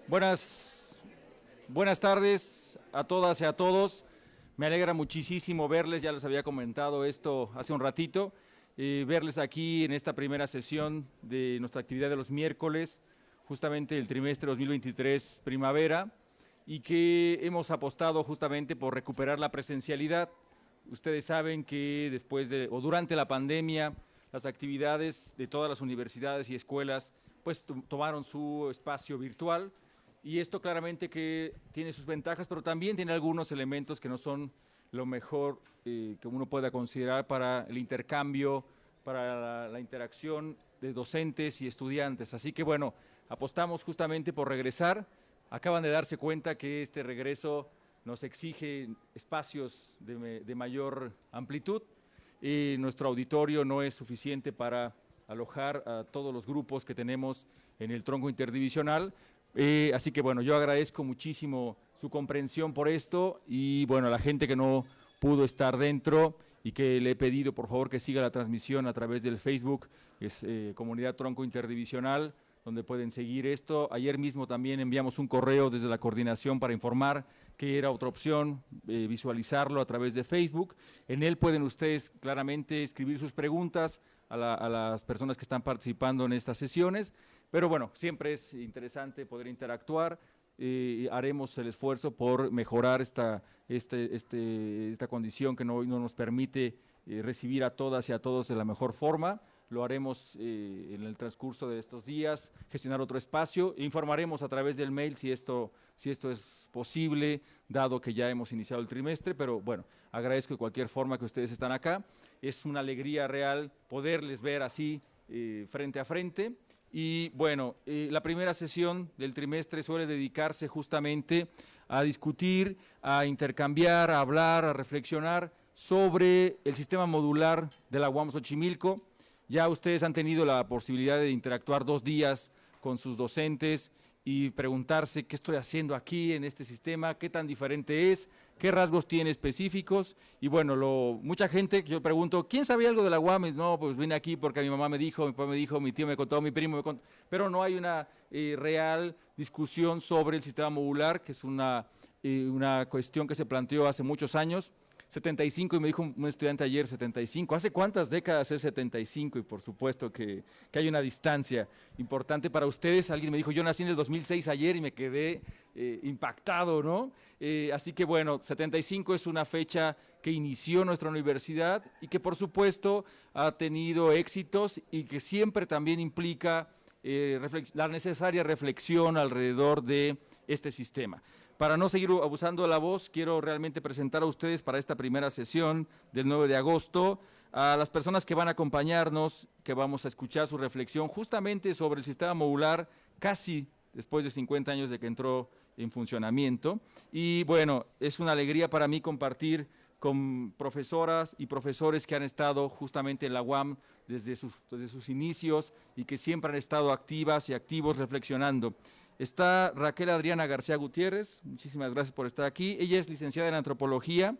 Buenas tardes a todas y a todos. Me alegra muchísimo verles, ya les había comentado esto hace un ratito, verles aquí en esta primera sesión de nuestra actividad de los miércoles, justamente el trimestre 2023 primavera, y que hemos apostado justamente por recuperar la presencialidad. Ustedes saben que después de o durante la pandemia, las actividades de todas las universidades y escuelas pues tomaron su espacio virtual, y esto claramente que tiene sus ventajas, pero también tiene algunos elementos que no son lo mejor que uno pueda considerar para el intercambio, para la interacción de docentes y estudiantes. Así que bueno, apostamos justamente por regresar. Acaban de darse cuenta que este regreso nos exige espacios de mayor amplitud, y nuestro auditorio no es suficiente para alojar a todos los grupos que tenemos en el tronco interdivisional. Así que bueno, yo agradezco muchísimo su comprensión por esto, y bueno, a la gente que no pudo estar dentro y que le he pedido por favor que siga la transmisión a través del Facebook, es Comunidad Tronco Interdivisional, donde pueden seguir esto. Ayer mismo también enviamos un correo desde la coordinación para informar que era otra opción visualizarlo a través de Facebook. En él pueden ustedes claramente escribir sus preguntas a las personas que están participando en estas sesiones, pero bueno, siempre es interesante poder interactuar. Haremos el esfuerzo por mejorar esta condición que no nos permite recibir a todas y a todos de la mejor forma. Lo haremos en el transcurso de estos días, gestionar otro espacio, e informaremos a través del mail si esto es posible, dado que ya hemos iniciado el trimestre, pero bueno, agradezco de cualquier forma que ustedes están acá. Es una alegría real poderles ver así frente a frente. Y bueno, la primera sesión del trimestre suele dedicarse justamente a discutir, a intercambiar, a hablar, a reflexionar sobre el sistema modular de la UAM Xochimilco. Ya ustedes han tenido la posibilidad de interactuar 2 días con sus docentes y preguntarse qué estoy haciendo aquí en este sistema, qué tan diferente es, qué rasgos tiene específicos. Y bueno, mucha gente, yo pregunto, ¿quién sabía algo de la UAM? No, pues vine aquí porque mi mamá me dijo, mi papá me dijo, mi tío me contó, mi primo me contó, pero no hay una real discusión sobre el sistema modular, que es una cuestión que se planteó hace muchos años. 75, y me dijo un estudiante ayer, 75, ¿hace cuántas décadas es 75? Y por supuesto que hay una distancia importante para ustedes. Alguien me dijo, yo nací en el 2006 ayer, y me quedé impactado, ¿no? Así que bueno, 75 es una fecha que inició nuestra universidad y que por supuesto ha tenido éxitos, y que siempre también implica la necesaria reflexión alrededor de este sistema. Para no seguir abusando de la voz, quiero realmente presentar a ustedes para esta primera sesión del 9 de agosto a las personas que van a acompañarnos, que vamos a escuchar su reflexión justamente sobre el sistema modular, casi después de 50 años de que entró en funcionamiento. Y bueno, es una alegría para mí compartir con profesoras y profesores que han estado justamente en la UAM desde sus inicios, y que siempre han estado activas y activos reflexionando. Está Raquel Adriana García Gutiérrez, muchísimas gracias por estar aquí. Ella es licenciada en Antropología,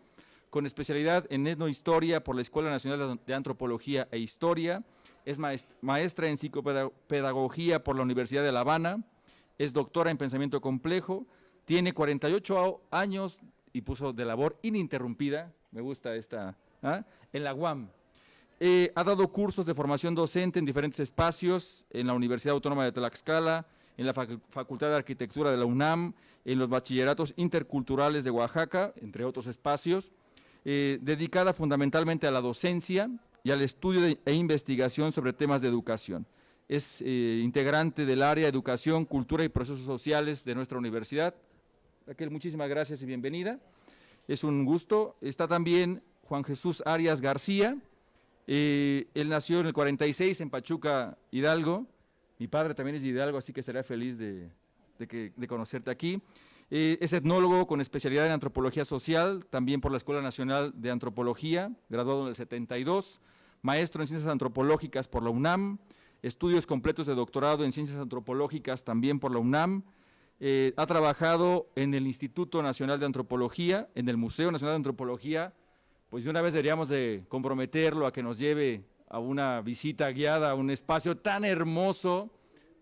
con especialidad en Etnohistoria por la Escuela Nacional de Antropología e Historia. Es maestra en Psicopedagogía por la Universidad de La Habana. Es doctora en Pensamiento Complejo. Tiene 48 años y puso de labor ininterrumpida, me gusta esta, en la UAM. Ha dado cursos de formación docente en diferentes espacios, en la Universidad Autónoma de Tlaxcala, en la Facultad de Arquitectura de la UNAM, en los bachilleratos interculturales de Oaxaca, entre otros espacios, dedicada fundamentalmente a la docencia y al estudio e investigación sobre temas de educación. Es integrante del área de Educación, Cultura y Procesos Sociales de nuestra universidad. Raquel, muchísimas gracias y bienvenida. Es un gusto. Está también Juan Jesús Arias García. Él nació en el 46 en Pachuca, Hidalgo. Mi padre también es de Hidalgo, así que estaré feliz de conocerte aquí. Es etnólogo con especialidad en Antropología Social, también por la Escuela Nacional de Antropología, graduado en el 72, maestro en Ciencias Antropológicas por la UNAM, estudios completos de doctorado en Ciencias Antropológicas también por la UNAM. Ha trabajado en el Instituto Nacional de Antropología, en el Museo Nacional de Antropología. Pues de una vez deberíamos de comprometerlo a que nos lleve a una visita guiada a un espacio tan hermoso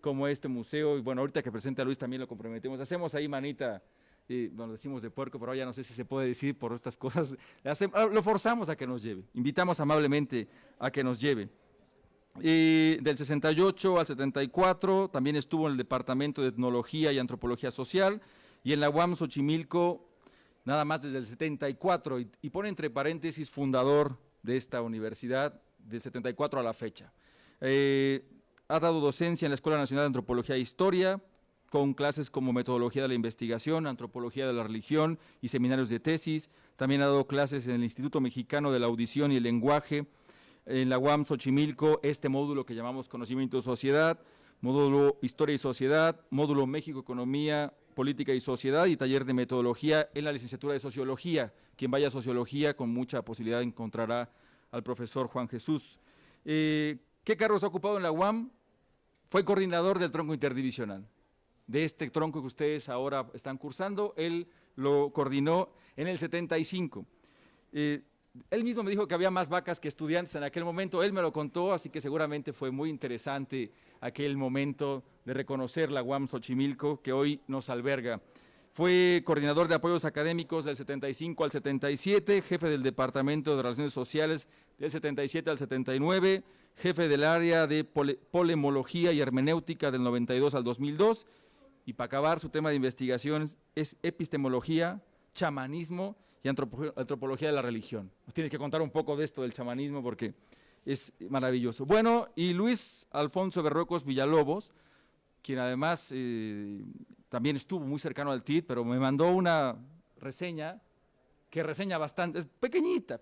como este museo. Y bueno, ahorita que presenta a Luis también lo comprometemos. Hacemos ahí manita, bueno, decimos de puerco, pero ya no sé si se puede decir por estas cosas. Lo forzamos a que nos lleve, invitamos amablemente a que nos lleve. Del 68 al 74 también estuvo en el Departamento de Etnología y Antropología Social, y en la UAM Xochimilco nada más desde el 74, y pone entre paréntesis fundador de esta universidad del 74 a la fecha. Ha dado docencia en la Escuela Nacional de Antropología e Historia, con clases como Metodología de la Investigación, Antropología de la Religión y seminarios de tesis. También ha dado clases en el Instituto Mexicano de la Audición y el Lenguaje, en la UAM Xochimilco, este módulo que llamamos Conocimiento y Sociedad, módulo Historia y Sociedad, módulo México, Economía, Política y Sociedad, y taller de metodología en la licenciatura de Sociología. Quien vaya a Sociología, con mucha posibilidad encontrará al profesor Juan Jesús. ¿Qué cargos ha ocupado en la UAM? Fue coordinador del tronco interdivisional. De este tronco que ustedes ahora están cursando, él lo coordinó en el 75. Él mismo me dijo que había más vacas que estudiantes en aquel momento, él me lo contó, así que seguramente fue muy interesante aquel momento de reconocer la UAM Xochimilco, que hoy nos alberga. Fue coordinador de apoyos académicos del 75 al 77, jefe del Departamento de Relaciones Sociales del 77 al 79, jefe del área de polemología y hermenéutica del 92 al 2002, y para acabar su tema de investigación es epistemología, chamanismo y antropología de la religión. Nos tienes que contar un poco de esto del chamanismo porque es maravilloso. Bueno, y Luis Alfonso Berruecos Villalobos, quien además también estuvo muy cercano al TIT, pero me mandó una reseña, que reseña bastante, es pequeñita,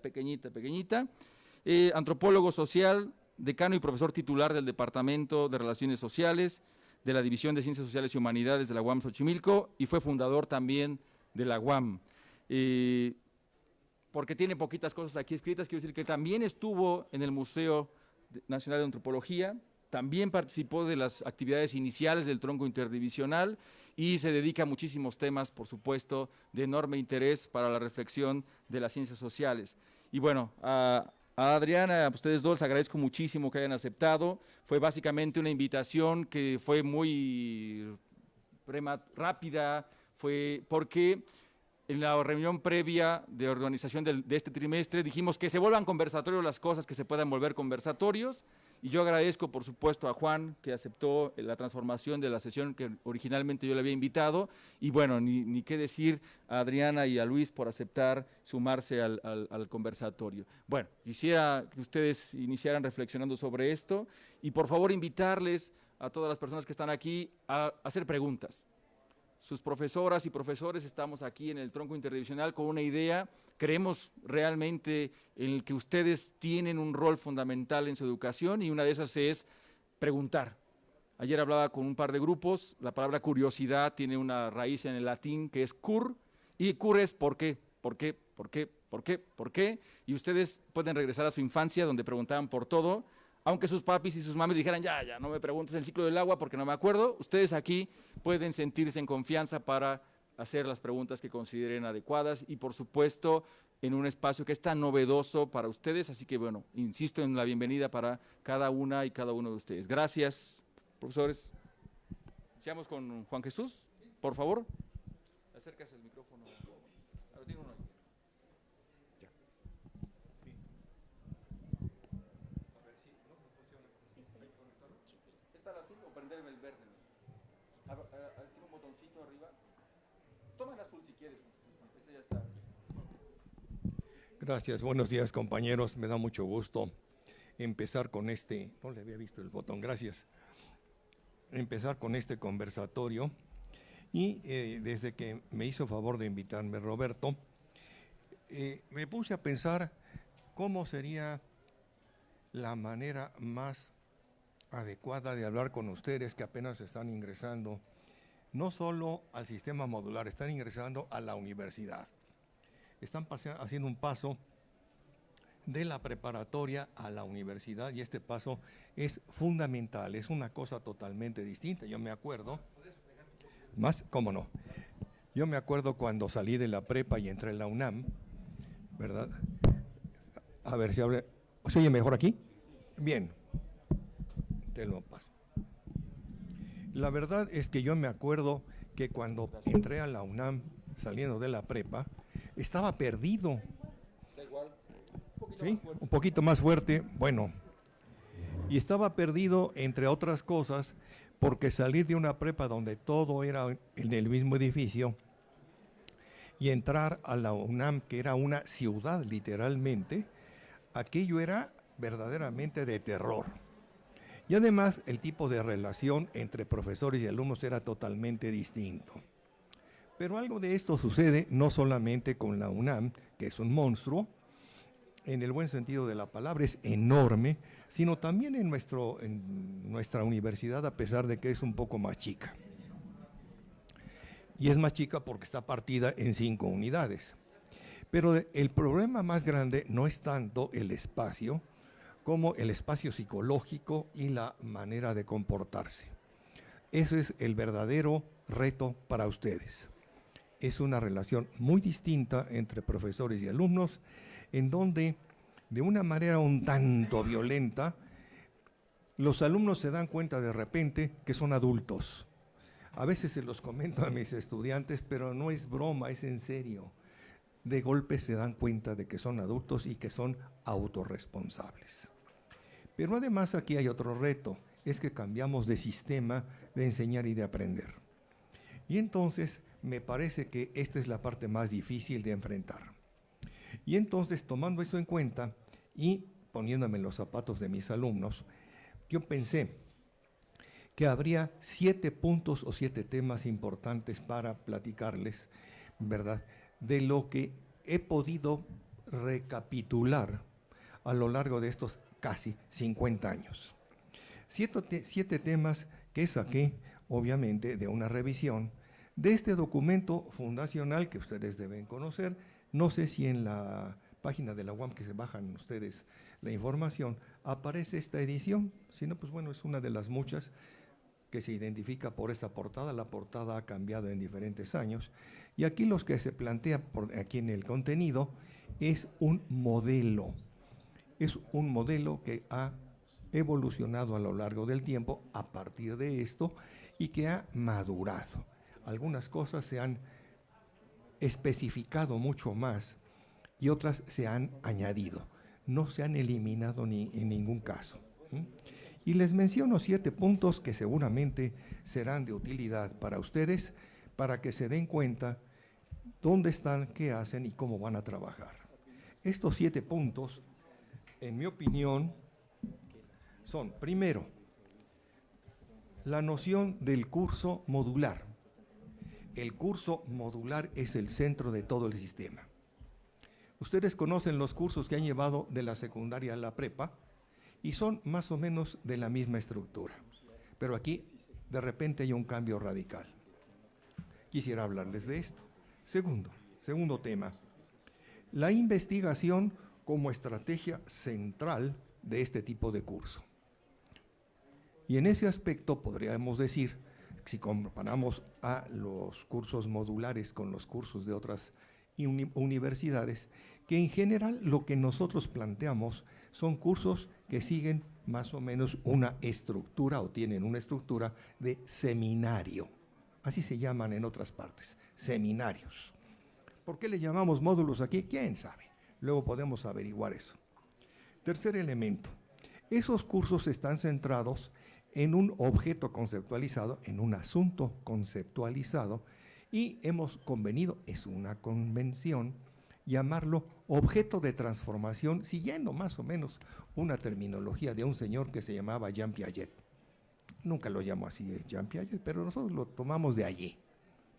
antropólogo social, decano y profesor titular del Departamento de Relaciones Sociales, de la División de Ciencias Sociales y Humanidades de la UAM Xochimilco, y fue fundador también de la UAM. Porque tiene poquitas cosas aquí escritas, quiero decir que también estuvo en el Museo Nacional de Antropología, también participó de las actividades iniciales del tronco interdivisional y se dedica a muchísimos temas, por supuesto, de enorme interés para la reflexión de las ciencias sociales. Y bueno, a Adriana, a ustedes dos, les agradezco muchísimo que hayan aceptado. Fue básicamente una invitación que fue muy rápida, fue porque en la reunión previa de organización de este trimestre dijimos que se vuelvan conversatorios las cosas que se puedan volver conversatorios, y yo agradezco por supuesto a Juan que aceptó la transformación de la sesión que originalmente yo le había invitado, y bueno, ni qué decir a Adriana y a Luis por aceptar sumarse al conversatorio. Bueno, quisiera que ustedes iniciaran reflexionando sobre esto y por favor invitarles a todas las personas que están aquí a hacer preguntas. Sus profesoras y profesores estamos aquí en el tronco interdivisional con una idea, creemos realmente en el que ustedes tienen un rol fundamental en su educación, y una de esas es preguntar. Ayer hablaba con un par de grupos, la palabra curiosidad tiene una raíz en el latín que es cur, y cur es ¿por qué? ¿Por qué? ¿Por qué? ¿Por qué? ¿Por qué? Y ustedes pueden regresar a su infancia donde preguntaban por todo, aunque sus papis y sus mamis dijeran, ya, no me preguntes el ciclo del agua porque no me acuerdo, ustedes aquí pueden sentirse en confianza para hacer las preguntas que consideren adecuadas, y por supuesto en un espacio que es tan novedoso para ustedes, así que bueno, insisto en la bienvenida para cada una y cada uno de ustedes. Gracias, profesores. Iniciamos con Juan Jesús, por favor. Acércase el micrófono. Tiene uno ahí. Prenderme el verde. Tiene un botoncito arriba. Toma el azul si quieres. Ese ya está. Gracias, buenos días compañeros. Me da mucho gusto empezar con no le había visto el botón, gracias. Empezar con este conversatorio. Y desde que me hizo favor de invitarme Roberto, me puse a pensar cómo sería la manera más adecuada de hablar con ustedes que apenas están ingresando, no solo al sistema modular, están ingresando a la universidad. Están haciendo un paso de la preparatoria a la universidad, y este paso es fundamental, es una cosa totalmente distinta. Yo me acuerdo, ¿cómo no? Yo me acuerdo cuando salí de la prepa y entré en la UNAM, ¿verdad? A ver si abre. ¿Se oye mejor aquí? Bien. Te lo paso. La verdad es que yo me acuerdo que cuando entré a la UNAM, saliendo de la prepa, estaba perdido. Está igual. ¿Sí? Un poquito más fuerte, bueno. Y estaba perdido, entre otras cosas, porque salir de una prepa donde todo era en el mismo edificio y entrar a la UNAM, que era una ciudad literalmente, aquello era verdaderamente de terror. Y además el tipo de relación entre profesores y alumnos era totalmente distinto. Pero algo de esto sucede no solamente con la UNAM, que es un monstruo, en el buen sentido de la palabra, es enorme, sino también en nuestra universidad, a pesar de que es un poco más chica. Y es más chica porque está partida en 5 unidades. Pero el problema más grande no es tanto el espacio, como el espacio psicológico y la manera de comportarse. Eso es el verdadero reto para ustedes. Es una relación muy distinta entre profesores y alumnos, en donde, de una manera un tanto violenta, los alumnos se dan cuenta de repente que son adultos. A veces se los comento a mis estudiantes, pero no es broma, es en serio. De golpe se dan cuenta de que son adultos y que son autorresponsables. Pero además aquí hay otro reto, es que cambiamos de sistema de enseñar y de aprender. Y entonces me parece que esta es la parte más difícil de enfrentar. Y entonces, tomando eso en cuenta y poniéndome en los zapatos de mis alumnos, yo pensé que habría 7 puntos o 7 temas importantes para platicarles, ¿verdad?, de lo que he podido recapitular a lo largo de estos casi 50 años. 7 temas que saqué, obviamente, de una revisión de este documento fundacional que ustedes deben conocer. No sé si en la página de la UAM, que se bajan ustedes la información, aparece esta edición. Si no, pues bueno, es una de las muchas que se identifica por esta portada. La portada ha cambiado en diferentes años. Y aquí los que se plantea aquí en el contenido es un modelo. Es un modelo que ha evolucionado a lo largo del tiempo a partir de esto y que ha madurado. Algunas cosas se han especificado mucho más y otras se han añadido. No se han eliminado ni en ningún caso. Y les menciono 7 puntos que seguramente serán de utilidad para ustedes, para que se den cuenta dónde están, qué hacen y cómo van a trabajar. Estos 7 puntos, en mi opinión, son, primero, la noción del curso modular. El curso modular es el centro de todo el sistema. Ustedes conocen los cursos que han llevado de la secundaria a la prepa y son más o menos de la misma estructura. Pero aquí, de repente, hay un cambio radical. Quisiera hablarles de esto. Segundo tema, la investigación como estrategia central de este tipo de curso. Y en ese aspecto podríamos decir, si comparamos a los cursos modulares con los cursos de otras universidades, que en general lo que nosotros planteamos son cursos que siguen más o menos una estructura o tienen una estructura de seminario. Así se llaman en otras partes, seminarios. ¿Por qué le llamamos módulos aquí? ¿Quién sabe? Luego podemos averiguar eso. Tercer elemento, esos cursos están centrados en un objeto conceptualizado, en un asunto conceptualizado, y hemos convenido, es una convención, llamarlo objeto de transformación, siguiendo más o menos una terminología de un señor que se llamaba Jean Piaget. Nunca lo llamo así, Jean Piaget, pero nosotros lo tomamos de allí,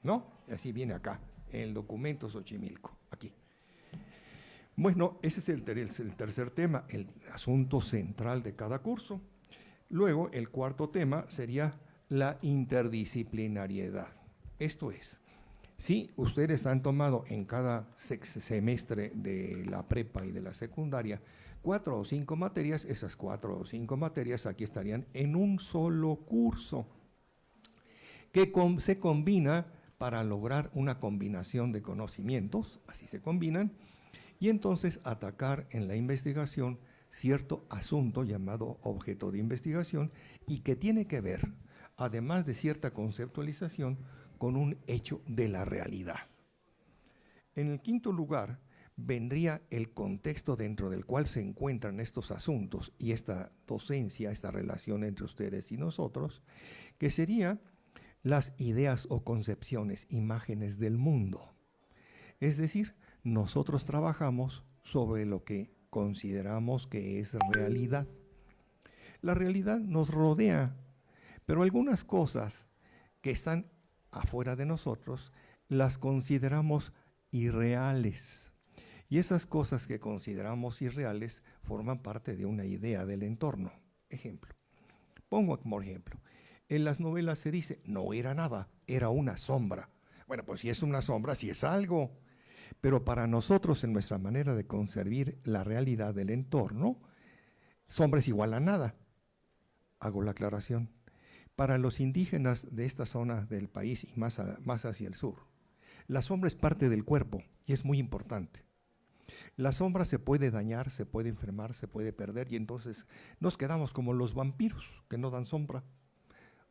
¿no? Así viene acá, en el documento Xochimilco, aquí. Bueno, ese es el tercer tema, el asunto central de cada curso. Luego, el cuarto tema sería la interdisciplinariedad. Esto es, si ustedes han tomado en cada semestre de la prepa y de la secundaria 4 o 5 materias, esas 4 o 5 materias aquí estarían en un solo curso, que se combina para lograr una combinación de conocimientos, así se combinan, y entonces atacar en la investigación cierto asunto llamado objeto de investigación y que tiene que ver además de cierta conceptualización, con un hecho de la realidad. En el quinto lugar, vendría el contexto dentro del cual se encuentran estos asuntos y esta docencia, esta relación entre ustedes y nosotros, que sería las ideas o concepciones, imágenes del mundo. Es decir, nosotros trabajamos sobre lo que consideramos que es realidad. La realidad nos rodea, pero algunas cosas que están afuera de nosotros las consideramos irreales. Y esas cosas que consideramos irreales forman parte de una idea del entorno. Ejemplo, pongo como ejemplo, en las novelas se dice, no era nada, era una sombra. Bueno, pues si es una sombra, si es algo. Pero para nosotros, en nuestra manera de concebir la realidad del entorno, sombra es igual a nada. Hago la aclaración. Para los indígenas de esta zona del país y más hacia el sur, la sombra es parte del cuerpo y es muy importante. La sombra se puede dañar, se puede enfermar, se puede perder y entonces nos quedamos como los vampiros que no dan sombra.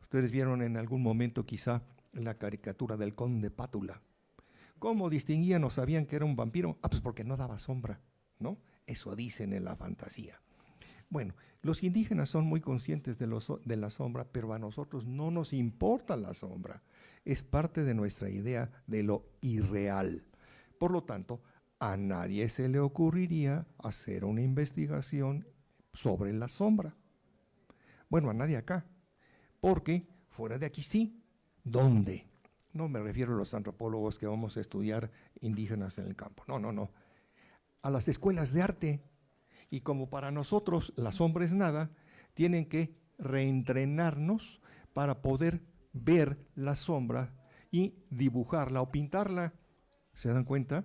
Ustedes vieron en algún momento quizá la caricatura del conde Pátula. ¿Cómo distinguían o sabían que era un vampiro? Pues porque no daba sombra, ¿no? Eso dicen en la fantasía. Bueno, los indígenas son muy conscientes de la sombra, pero a nosotros no nos importa la sombra. Es parte de nuestra idea de lo irreal. Por lo tanto, a nadie se le ocurriría hacer una investigación sobre la sombra. Bueno, a nadie acá, porque fuera de aquí sí. ¿Dónde? No me refiero a los antropólogos que vamos a estudiar indígenas en el campo. No. A las escuelas de arte. Y como para nosotros la sombra es nada, tienen que reentrenarnos para poder ver la sombra y dibujarla o pintarla. ¿Se dan cuenta?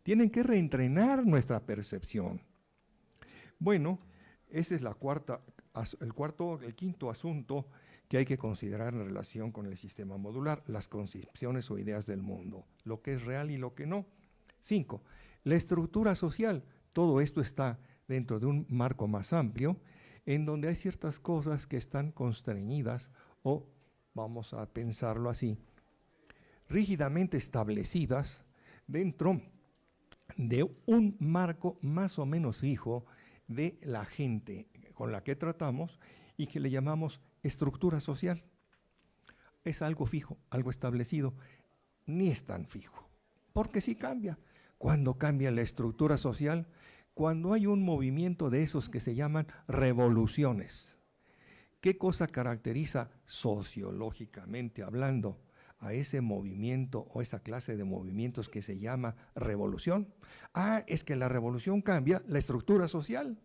Tienen que reentrenar nuestra percepción. Bueno, ese es el quinto asunto que hay que considerar en relación con el sistema modular, las concepciones o ideas del mundo, lo que es real y lo que no. 5. La estructura social. Todo esto está dentro de un marco más amplio, en donde hay ciertas cosas que están constreñidas o, vamos a pensarlo así, rígidamente establecidas dentro de un marco más o menos fijo de la gente con la que tratamos y que le llamamos estructura social. Es algo fijo, algo establecido, ni es tan fijo, porque sí cambia. ¿Cuándo cambia la estructura social? Cuando hay un movimiento de esos que se llaman revoluciones. ¿Qué cosa caracteriza sociológicamente hablando a ese movimiento o esa clase de movimientos que se llama revolución? Es que la revolución cambia la estructura social.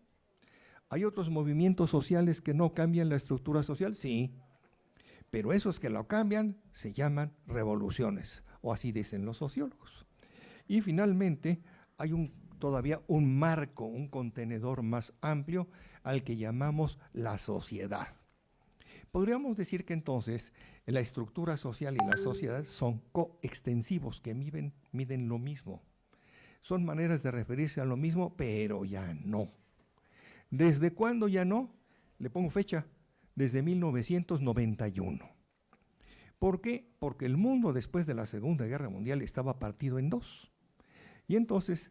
¿Hay otros movimientos sociales que no cambian la estructura social? Sí, pero esos que lo cambian se llaman revoluciones, o así dicen los sociólogos. Y finalmente hay todavía un marco, un contenedor más amplio al que llamamos la sociedad. Podríamos decir que entonces la estructura social y la sociedad son coextensivos, que miden lo mismo. Son maneras de referirse a lo mismo, pero ya no. ¿Desde cuándo ya no? Le pongo fecha, desde 1991. ¿Por qué? Porque el mundo después de la Segunda Guerra Mundial estaba partido en dos. Y entonces,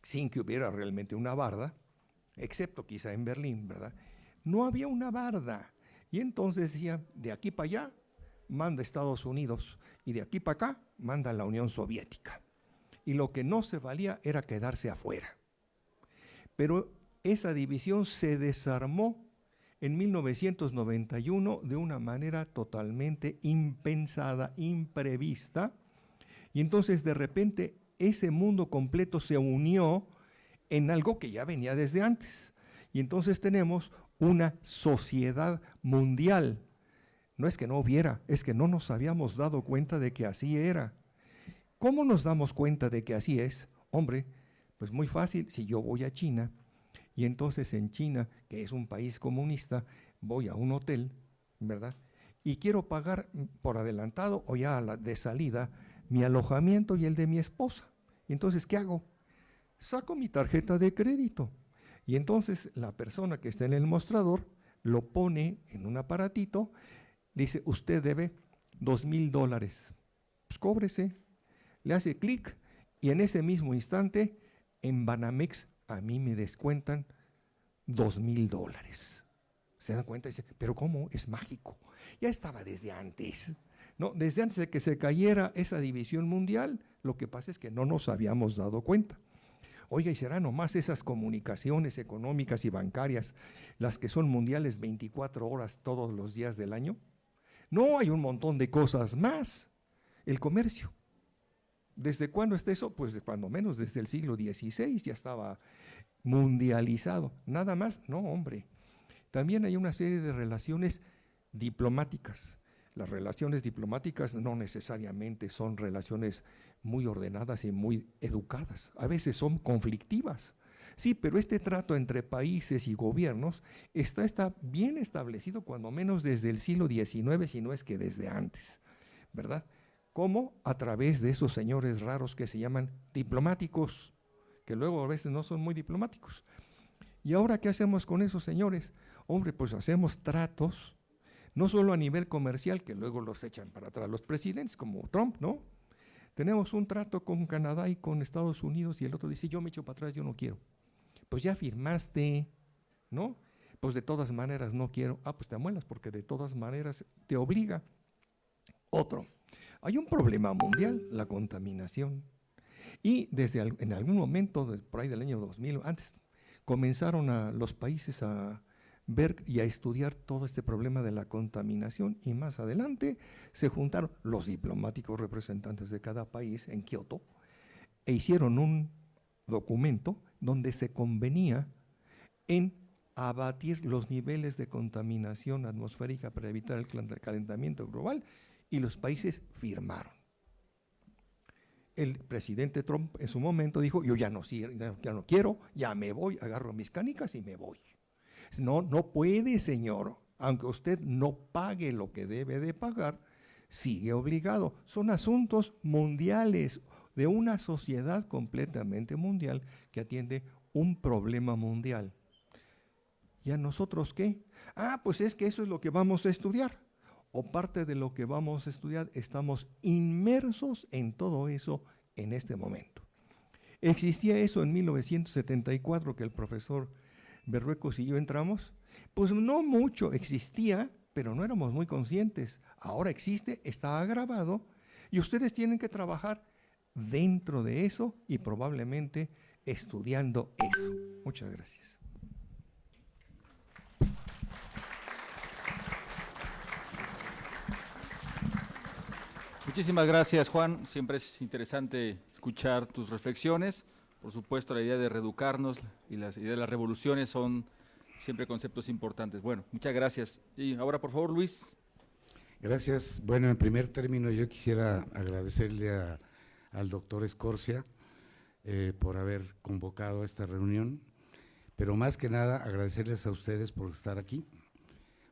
sin que hubiera realmente una barda, excepto quizá en Berlín, ¿verdad? No había una barda. Y entonces decía, de aquí para allá manda Estados Unidos y de aquí para acá manda la Unión Soviética. Y lo que no se valía era quedarse afuera. Pero esa división se desarmó en 1991 de una manera totalmente impensada, imprevista. Y entonces de repente ese mundo completo se unió en algo que ya venía desde antes. Y entonces tenemos una sociedad mundial. No es que no hubiera, es que no nos habíamos dado cuenta de que así era. ¿Cómo nos damos cuenta de que así es? Hombre, pues muy fácil, si yo voy a China y entonces en China, que es un país comunista, voy a un hotel, ¿verdad? Y quiero pagar por adelantado o ya de salida mi alojamiento y el de mi esposa. Y entonces, ¿qué hago? Saco mi tarjeta de crédito. Y entonces la persona que está en el mostrador lo pone en un aparatito, dice, usted debe $2,000, pues cóbrese, le hace clic y en ese mismo instante en Banamex a mí me descuentan $2,000. ¿Se dan cuenta? Dice, pero ¿cómo? Es mágico. Ya estaba desde antes, ¿no? Desde antes de que se cayera esa división mundial, lo que pasa es que no nos habíamos dado cuenta. Oiga, ¿y será nomás esas comunicaciones económicas y bancarias las que son mundiales 24 horas todos los días del año? No, hay un montón de cosas más. El comercio. ¿Desde cuándo está eso? Pues cuando menos desde el siglo XVI ya estaba mundializado. Nada más, no, hombre. También hay una serie de relaciones diplomáticas. Las relaciones diplomáticas no necesariamente son relaciones muy ordenadas y muy educadas. A veces son conflictivas. Sí, pero este trato entre países y gobiernos está bien establecido cuando menos desde el siglo XIX, si no es que desde antes, ¿verdad? ¿Cómo? A través de esos señores raros que se llaman diplomáticos, que luego a veces no son muy diplomáticos. ¿Y ahora qué hacemos con esos señores? Hombre, pues hacemos tratos, no solo a nivel comercial, que luego los echan para atrás los presidentes, como Trump, ¿no? Tenemos un trato con Canadá y con Estados Unidos y el otro dice, yo me echo para atrás, yo no quiero. Pues ya firmaste, ¿no? Pues de todas maneras no quiero. Ah, pues te amuelas porque de todas maneras te obliga. Otro, hay un problema mundial, la contaminación. Y en algún momento, por ahí del año 2000, antes, comenzaron los países a ver y a estudiar todo este problema de la contaminación y más adelante se juntaron los diplomáticos representantes de cada país en Kioto e hicieron un documento donde se convenía en abatir los niveles de contaminación atmosférica para evitar el calentamiento global y los países firmaron. El presidente Trump en su momento dijo, yo ya no quiero, ya me voy, agarro mis canicas y me voy. No, no puede, señor, aunque usted no pague lo que debe de pagar, sigue obligado. Son asuntos mundiales de una sociedad completamente mundial que atiende un problema mundial. ¿Y a nosotros qué? Ah, pues es que eso es lo que vamos a estudiar. O parte de lo que vamos a estudiar, estamos inmersos en todo eso en este momento. ¿Existía eso en 1974 que el profesor Berruecos y yo entramos? Pues no mucho, existía, pero no éramos muy conscientes. Ahora existe, está agravado y ustedes tienen que trabajar dentro de eso y probablemente estudiando eso. Muchas gracias. Muchísimas gracias, Juan. Siempre es interesante escuchar tus reflexiones. Por supuesto, la idea de reeducarnos y la idea de las revoluciones son siempre conceptos importantes. Bueno, muchas gracias. Y ahora, por favor, Luis. Gracias. Bueno, en primer término, yo quisiera agradecerle al doctor Escorcia por haber convocado esta reunión, pero más que nada agradecerles a ustedes por estar aquí,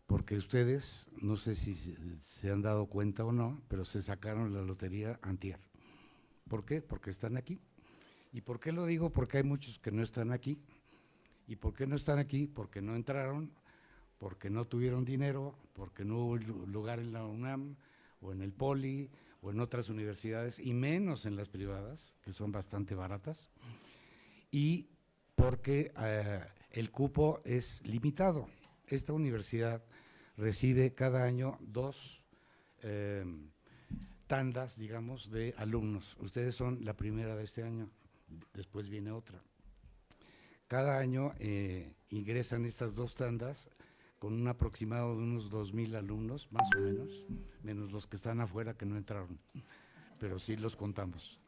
porque ustedes, no sé si se han dado cuenta o no, pero se sacaron la lotería antier. ¿Por qué? Porque están aquí. ¿Y por qué lo digo? Porque hay muchos que no están aquí. ¿Y por qué no están aquí? Porque no entraron, porque no tuvieron dinero, porque no hubo lugar en la UNAM, o en el Poli, o en otras universidades, y menos en las privadas, que son bastante baratas, y porque el cupo es limitado. Esta universidad recibe cada año 2 tandas, digamos, de alumnos. Ustedes son la primera de este año, después viene otra. Cada año ingresan estas 2 tandas con un aproximado de unos 2,000 alumnos, más o menos los que están afuera que no entraron, pero sí los contamos.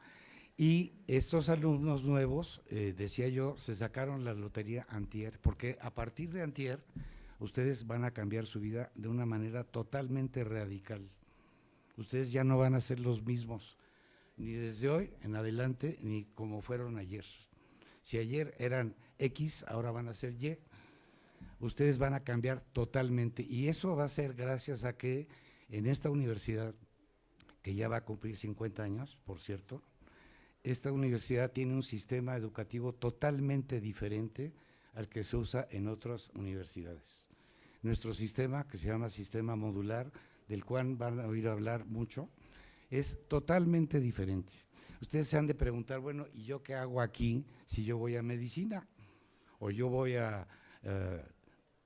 Y estos alumnos nuevos, decía yo, se sacaron la lotería antier, porque a partir de antier, ustedes van a cambiar su vida de una manera totalmente radical. Ustedes ya no van a ser los mismos, ni desde hoy en adelante, ni como fueron ayer. Si ayer eran X, ahora van a ser Y. Ustedes van a cambiar totalmente, y eso va a ser gracias a que en esta universidad, que ya va a cumplir 50 años, por cierto, esta universidad tiene un sistema educativo totalmente diferente al que se usa en otras universidades. Nuestro sistema, que se llama sistema modular, del cual van a oír hablar mucho, es totalmente diferente. Ustedes se han de preguntar, bueno, ¿y yo qué hago aquí si yo voy a medicina? O yo voy a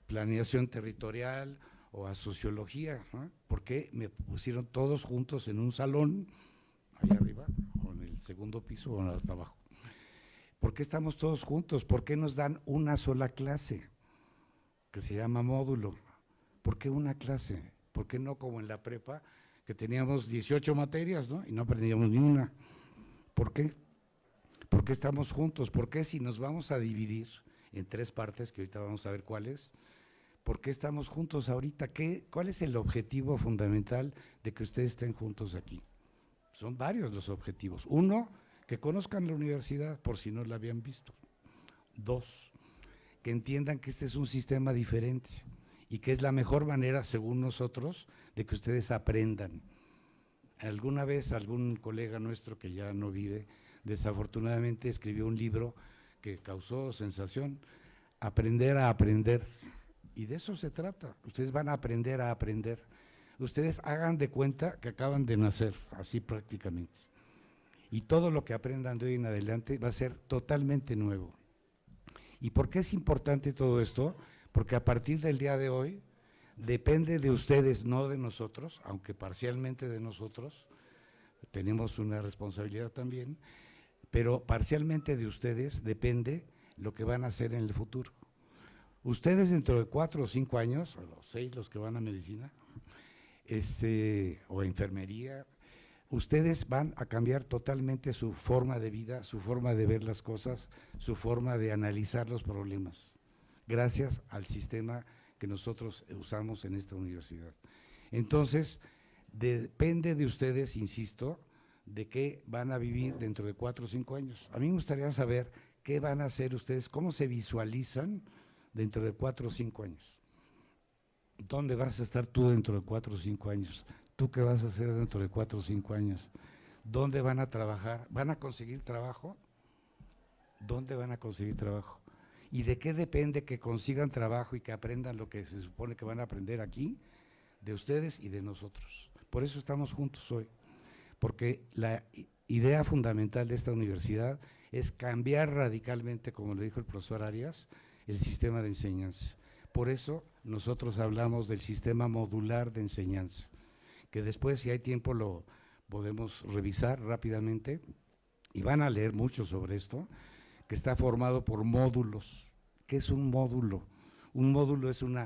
planeación territorial o a sociología, ¿no? ¿Por qué me pusieron todos juntos en un salón, ahí arriba, o en el segundo piso, o hasta abajo? ¿Por qué estamos todos juntos? ¿Por qué nos dan una sola clase, que se llama módulo? ¿Por qué una clase? ¿Por qué no como en la prepa, que teníamos 18 materias, ¿no? Y no aprendíamos ni una? ¿Por qué? ¿Por qué estamos juntos? ¿Por qué si nos vamos a dividir en 3 partes, que ahorita vamos a ver cuáles, por qué estamos juntos ahorita? ¿Cuál es el objetivo fundamental de que ustedes estén juntos aquí? Son varios los objetivos. 1, que conozcan la universidad por si no la habían visto. 2, que entiendan que este es un sistema diferente y que es la mejor manera, según nosotros, de que ustedes aprendan. Alguna vez algún colega nuestro que ya no vive, desafortunadamente escribió un libro que causó sensación, Aprender a aprender, y de eso se trata. Ustedes van a aprender a aprender. Ustedes hagan de cuenta que acaban de nacer, así prácticamente, y todo lo que aprendan de hoy en adelante va a ser totalmente nuevo. ¿Y por qué es importante todo esto? Porque a partir del día de hoy depende de ustedes, no de nosotros, aunque parcialmente de nosotros, tenemos una responsabilidad también, pero parcialmente de ustedes depende lo que van a hacer en el futuro. Ustedes dentro de 4 o 5 años, o los 6 los que van a medicina, o a enfermería, ustedes van a cambiar totalmente su forma de vida, su forma de ver las cosas, su forma de analizar los problemas, gracias al sistema que nosotros usamos en esta universidad. Entonces, depende de ustedes, insisto, de qué van a vivir dentro de 4 o 5 años. A mí me gustaría saber qué van a hacer ustedes, cómo se visualizan dentro de 4 o 5 años. ¿Dónde vas a estar tú dentro de 4 o 5 años? ¿Tú qué vas a hacer dentro de 4 o 5 años? ¿Dónde van a trabajar? ¿Van a conseguir trabajo? ¿Dónde van a conseguir trabajo? ¿Y de qué depende que consigan trabajo y que aprendan lo que se supone que van a aprender aquí? De ustedes y de nosotros. Por eso estamos juntos hoy, porque la idea fundamental de esta universidad es cambiar radicalmente, como le dijo el profesor Arias, el sistema de enseñanza. Por eso nosotros hablamos del sistema modular de enseñanza, que después, si hay tiempo, lo podemos revisar rápidamente, y van a leer mucho sobre esto, que está formado por módulos. ¿Qué es un módulo? Un módulo es un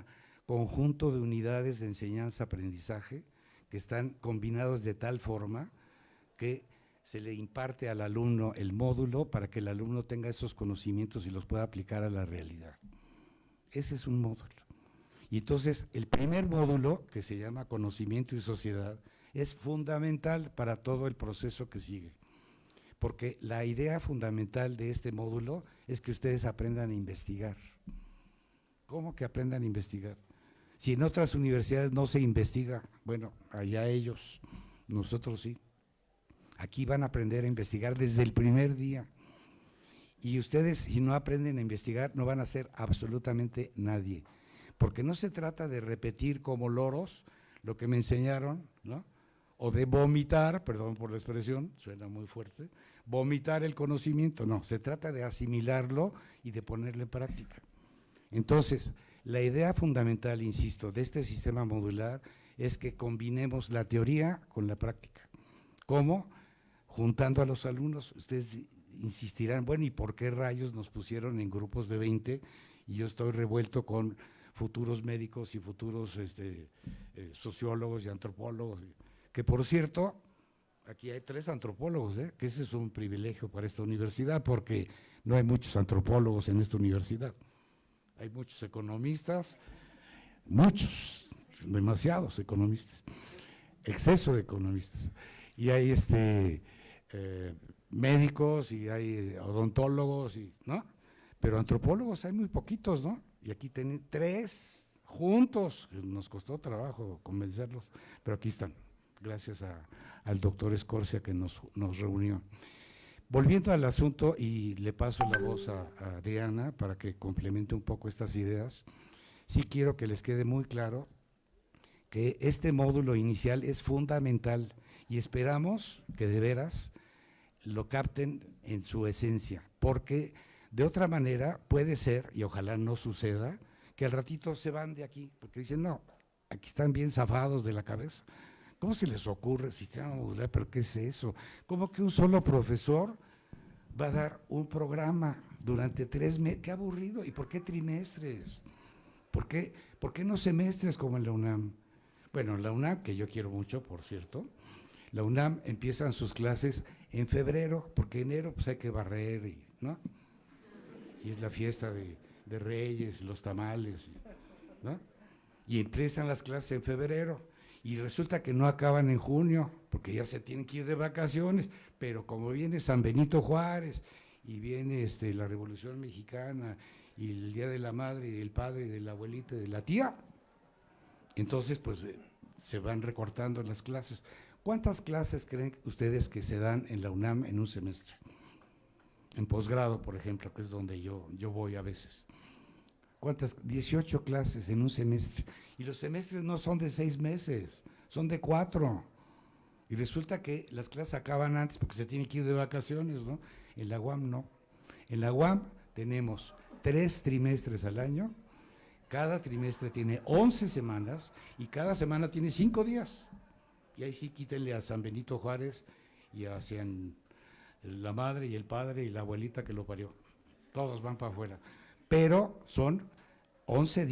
conjunto de unidades de enseñanza-aprendizaje que están combinados de tal forma que se le imparte al alumno el módulo para que el alumno tenga esos conocimientos y los pueda aplicar a la realidad. Ese es un módulo. Y entonces, el primer módulo, que se llama Conocimiento y Sociedad, es fundamental para todo el proceso que sigue. Porque la idea fundamental de este módulo es que ustedes aprendan a investigar. ¿Cómo que aprendan a investigar? Si en otras universidades no se investiga, bueno, allá ellos, nosotros sí. Aquí van a aprender a investigar desde el primer día. Y ustedes, si no aprenden a investigar, no van a ser absolutamente nadie. Porque no se trata de repetir como loros lo que me enseñaron, ¿no? O de vomitar, perdón por la expresión, suena muy fuerte, vomitar el conocimiento. No, se trata de asimilarlo y de ponerlo en práctica. Entonces, la idea fundamental, insisto, de este sistema modular es que combinemos la teoría con la práctica. ¿Cómo? Juntando a los alumnos. Ustedes insistirán, bueno, ¿y por qué rayos nos pusieron en grupos de 20 y yo estoy revuelto con futuros médicos y futuros sociólogos y antropólogos? Que por cierto, aquí hay 3 antropólogos, que ese es un privilegio para esta universidad, porque no hay muchos antropólogos en esta universidad. Hay muchos economistas, muchos, demasiados economistas, exceso de economistas. Y hay médicos y hay odontólogos, ¿no? Pero antropólogos hay muy poquitos, ¿no? Y aquí tienen 3 juntos, nos costó trabajo convencerlos, pero aquí están, gracias al doctor Escorcia que nos reunió. Volviendo al asunto, y le paso la voz a Adriana para que complemente un poco estas ideas, sí quiero que les quede muy claro que este módulo inicial es fundamental y esperamos que de veras lo capten en su esencia, porque de otra manera puede ser, y ojalá no suceda, que al ratito se van de aquí, porque dicen, no, aquí están bien zafados de la cabeza. ¿Cómo se les ocurre sistema modular? ¿Pero qué es eso? ¿Cómo que un solo profesor va a dar un programa durante 3 meses? ¡Qué aburrido! ¿Y por qué trimestres? ¿Por qué no semestres como en la UNAM? Bueno, la UNAM, que yo quiero mucho, por cierto, la UNAM empiezan sus clases en febrero, porque enero pues hay que barrer, ¿no? Y es la fiesta de Reyes, los tamales, ¿no? Y empiezan las clases en febrero, y resulta que no acaban en junio, porque ya se tienen que ir de vacaciones, pero como viene San Benito Juárez, y viene la Revolución Mexicana, y el Día de la Madre, y del Padre, y de la Abuelita, y de la Tía, entonces pues se van recortando las clases. ¿Cuántas clases creen ustedes que se dan en la UNAM en un semestre? En posgrado, por ejemplo, que es donde yo voy a veces. ¿Cuántas? 18 clases en un semestre. Y los semestres no son de 6 meses, son de 4. Y resulta que las clases acaban antes porque se tiene que ir de vacaciones, ¿no? En la UAM no. En la UAM tenemos 3 trimestres al año, cada trimestre tiene 11 semanas y cada semana tiene 5 días. Y ahí sí quítenle a San Benito Juárez y hacian la madre y el padre y la abuelita que lo parió. Todos van para afuera. Pero son 11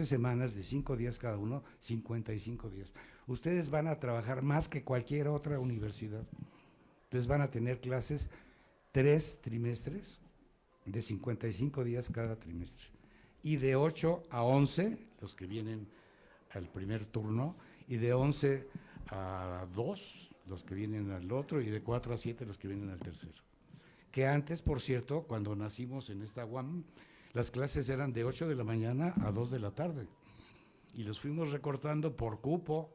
semanas de 5 días cada uno, 55 días. Ustedes van a trabajar más que cualquier otra universidad. Ustedes van a tener clases 3 trimestres de 55 días cada trimestre. Y de 8 a 11, los que vienen al primer turno, y de 11 a 2, los que vienen al otro, y de 4 a 7, los que vienen al tercero. Que antes, por cierto, cuando nacimos en esta UAM, las clases eran de 8 de la mañana a 2 de la tarde, y los fuimos recortando por cupo,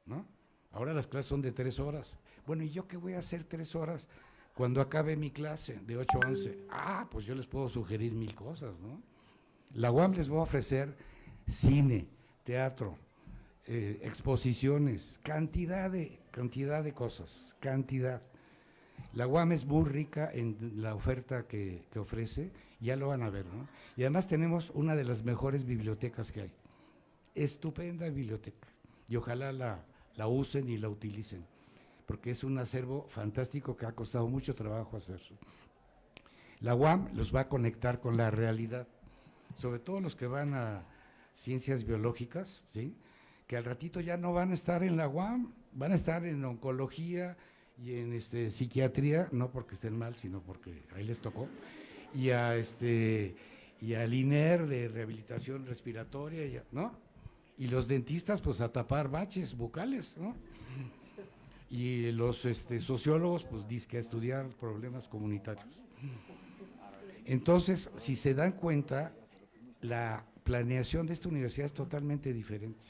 ¿no? Ahora las clases son de 3 horas. Bueno, ¿y yo qué voy a hacer 3 horas cuando acabe mi clase de 8 a 11? Pues yo les puedo sugerir 1000 cosas, ¿no? La UAM les va a ofrecer cine, teatro, exposiciones, cantidad de cosas, cantidad. La UAM es muy rica en la oferta que ofrece, ya lo van a ver, ¿no? Y además tenemos una de las mejores bibliotecas que hay, estupenda biblioteca, y ojalá la usen y la utilicen, porque es un acervo fantástico que ha costado mucho trabajo hacer. La UAM los va a conectar con la realidad, sobre todo los que van a ciencias biológicas, ¿sí? Que al ratito ya no van a estar en la UAM, van a estar en oncología y en psiquiatría, no porque estén mal, sino porque ahí les tocó, y al INER de rehabilitación respiratoria, ¿no? Y los dentistas pues a tapar baches bucales, ¿no? Y los sociólogos pues dizque a estudiar problemas comunitarios. Entonces, si se dan cuenta, la planeación de esta universidad es totalmente diferente.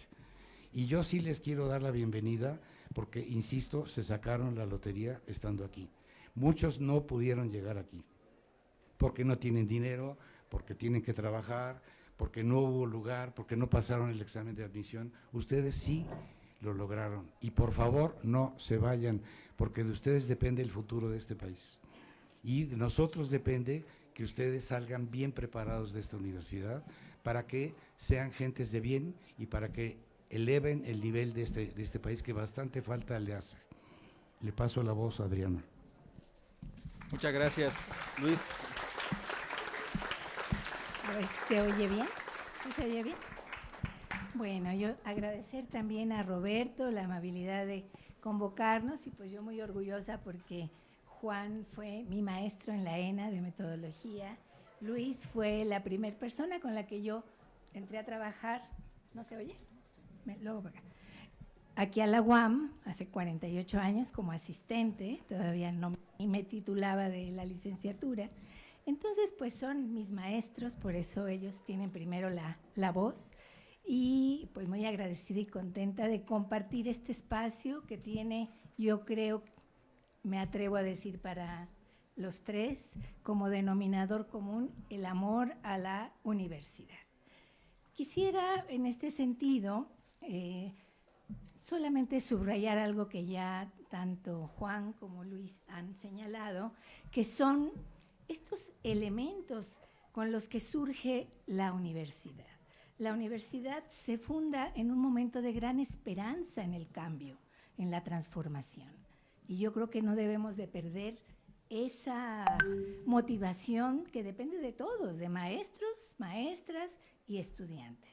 Y yo sí les quiero dar la bienvenida porque, insisto, se sacaron la lotería estando aquí. Muchos no pudieron llegar aquí porque no tienen dinero, porque tienen que trabajar, porque no hubo lugar, porque no pasaron el examen de admisión. Ustedes sí lo lograron. Y por favor, no se vayan, porque de ustedes depende el futuro de este país. Y de nosotros depende que ustedes salgan bien preparados de esta universidad para que sean gentes de bien y para que eleven el nivel de este país que bastante falta le hace. Le paso la voz a Adriana. Muchas gracias, Luis. A ver si se oye bien. ¿Sí se oye bien? Bueno, yo agradecer también a Roberto la amabilidad de convocarnos y pues yo muy orgullosa porque Juan fue mi maestro en la ENA de metodología. Luis fue la primera persona con la que yo entré a trabajar. ¿No se oye? Luego para acá. Aquí a la UAM, hace 48 años, como asistente, todavía no me titulaba de la licenciatura. Entonces, pues son mis maestros, por eso ellos tienen primero la voz. Y pues muy agradecida y contenta de compartir este espacio que tiene, yo creo, me atrevo a decir para los tres, como denominador común, el amor a la universidad. Quisiera, en este sentido, solamente subrayar algo que ya tanto Juan como Luis han señalado, que son estos elementos con los que surge la universidad. La universidad se funda en un momento de gran esperanza en el cambio, en la transformación. Y yo creo que no debemos de perder esa motivación que depende de todos, de maestros, maestras y estudiantes.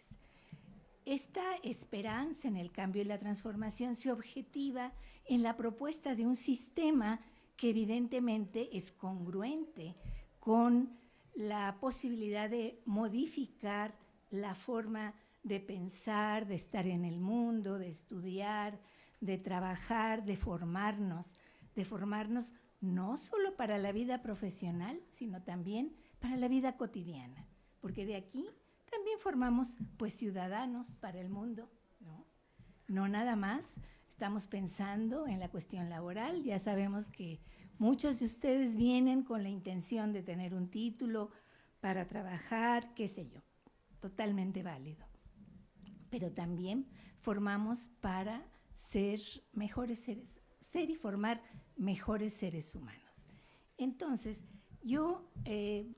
Esta esperanza en el cambio y la transformación se objetiva en la propuesta de un sistema que evidentemente es congruente con la posibilidad de modificar la forma de pensar, de estar en el mundo, de estudiar, de trabajar, de formarnos no solo para la vida profesional, sino también para la vida cotidiana, porque de aquí también formamos pues ciudadanos para el mundo, ¿no? No nada más estamos pensando en la cuestión laboral, ya sabemos que muchos de ustedes vienen con la intención de tener un título para trabajar, qué sé yo, totalmente válido. Pero también formamos para ser mejores seres, ser y formar mejores seres humanos. Entonces,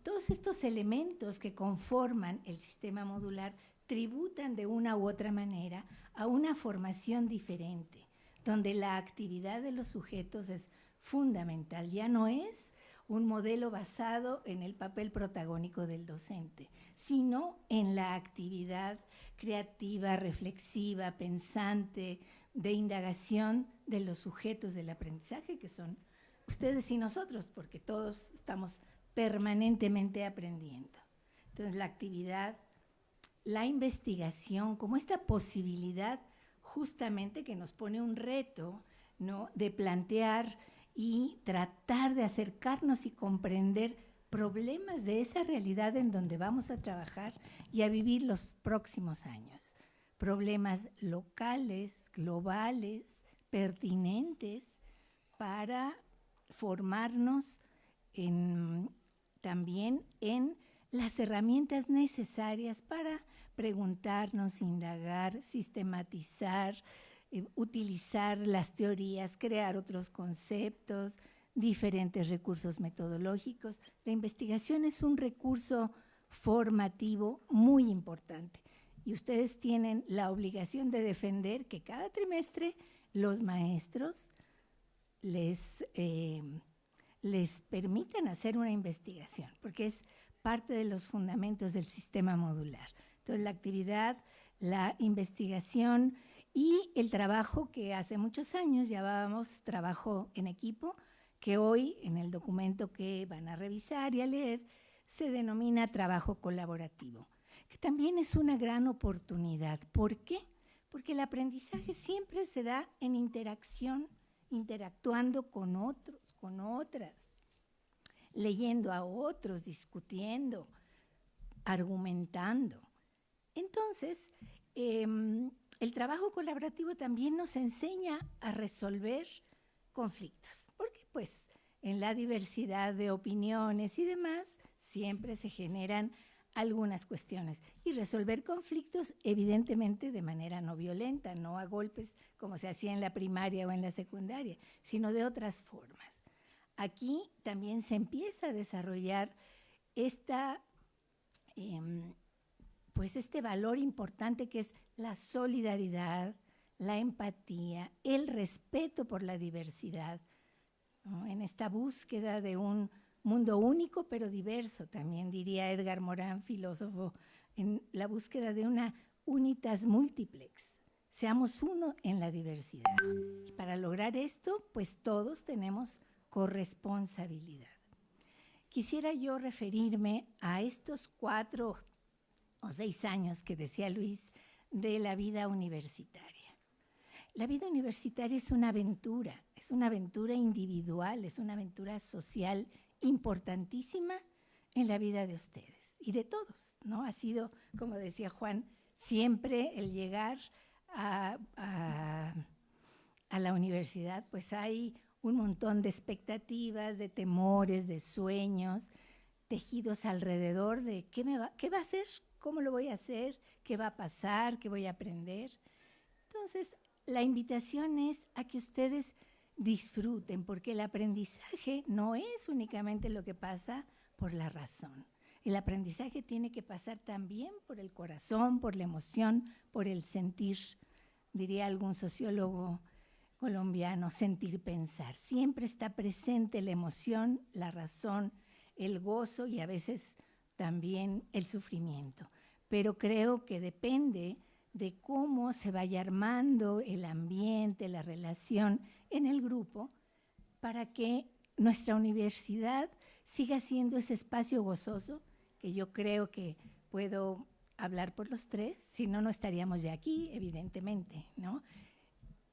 todos estos elementos que conforman el sistema modular tributan de una u otra manera a una formación diferente, donde la actividad de los sujetos es fundamental. Ya no es un modelo basado en el papel protagónico del docente, sino en la actividad creativa, reflexiva, pensante, de indagación de los sujetos del aprendizaje, que son ustedes y nosotros, porque todos estamos permanentemente aprendiendo. Entonces, la actividad, la investigación, como esta posibilidad justamente que nos pone un reto, ¿no?, de plantear y tratar de acercarnos y comprender problemas de esa realidad en donde vamos a trabajar y a vivir los próximos años. Problemas locales, globales, pertinentes para formarnos también en las herramientas necesarias para preguntarnos, indagar, sistematizar, utilizar las teorías, crear otros conceptos, diferentes recursos metodológicos. La investigación es un recurso formativo muy importante y ustedes tienen la obligación de defender que cada trimestre los maestros les permitan hacer una investigación, porque es parte de los fundamentos del sistema modular. Entonces, la actividad, la investigación y el trabajo que hace muchos años llamábamos trabajo en equipo, que hoy en el documento que van a revisar y a leer se denomina trabajo colaborativo, que también es una gran oportunidad. ¿Por qué? Porque el aprendizaje siempre se da en interacción, interactuando con otros, con otras, leyendo a otros, discutiendo, argumentando. Entonces, el trabajo colaborativo también nos enseña a resolver conflictos, porque pues en la diversidad de opiniones y demás siempre se generan algunas cuestiones y resolver conflictos evidentemente de manera no violenta, no a golpes como se hacía en la primaria o en la secundaria, sino de otras formas. Aquí también se empieza a desarrollar pues este valor importante que es la solidaridad, la empatía, el respeto por la diversidad, ¿no?, en esta búsqueda de un mundo único pero diverso, también diría Edgar Morin, filósofo, en la búsqueda de una unitas multiplex. Seamos uno en la diversidad. Y para lograr esto, pues todos tenemos corresponsabilidad. Quisiera yo referirme a estos 4 o 6 años que decía Luis de la vida universitaria. La vida universitaria es una aventura individual, es una aventura social importantísima en la vida de ustedes y de todos, ¿no? Ha sido, como decía Juan, siempre el llegar a la universidad, pues hay un montón de expectativas, de temores, de sueños, tejidos alrededor de qué va a hacer ¿Cómo lo voy a hacer? ¿Qué va a pasar? ¿Qué voy a aprender? Entonces, la invitación es a que ustedes disfruten, porque el aprendizaje no es únicamente lo que pasa por la razón. El aprendizaje tiene que pasar también por el corazón, por la emoción, por el sentir, diría algún sociólogo colombiano, sentir, pensar. Siempre está presente la emoción, la razón, el gozo y a veces también el sufrimiento. Pero creo que depende de cómo se vaya armando el ambiente, la relación en el grupo, para que nuestra universidad siga siendo ese espacio gozoso, que yo creo que puedo hablar por los tres, si no, no estaríamos ya aquí, evidentemente, ¿no?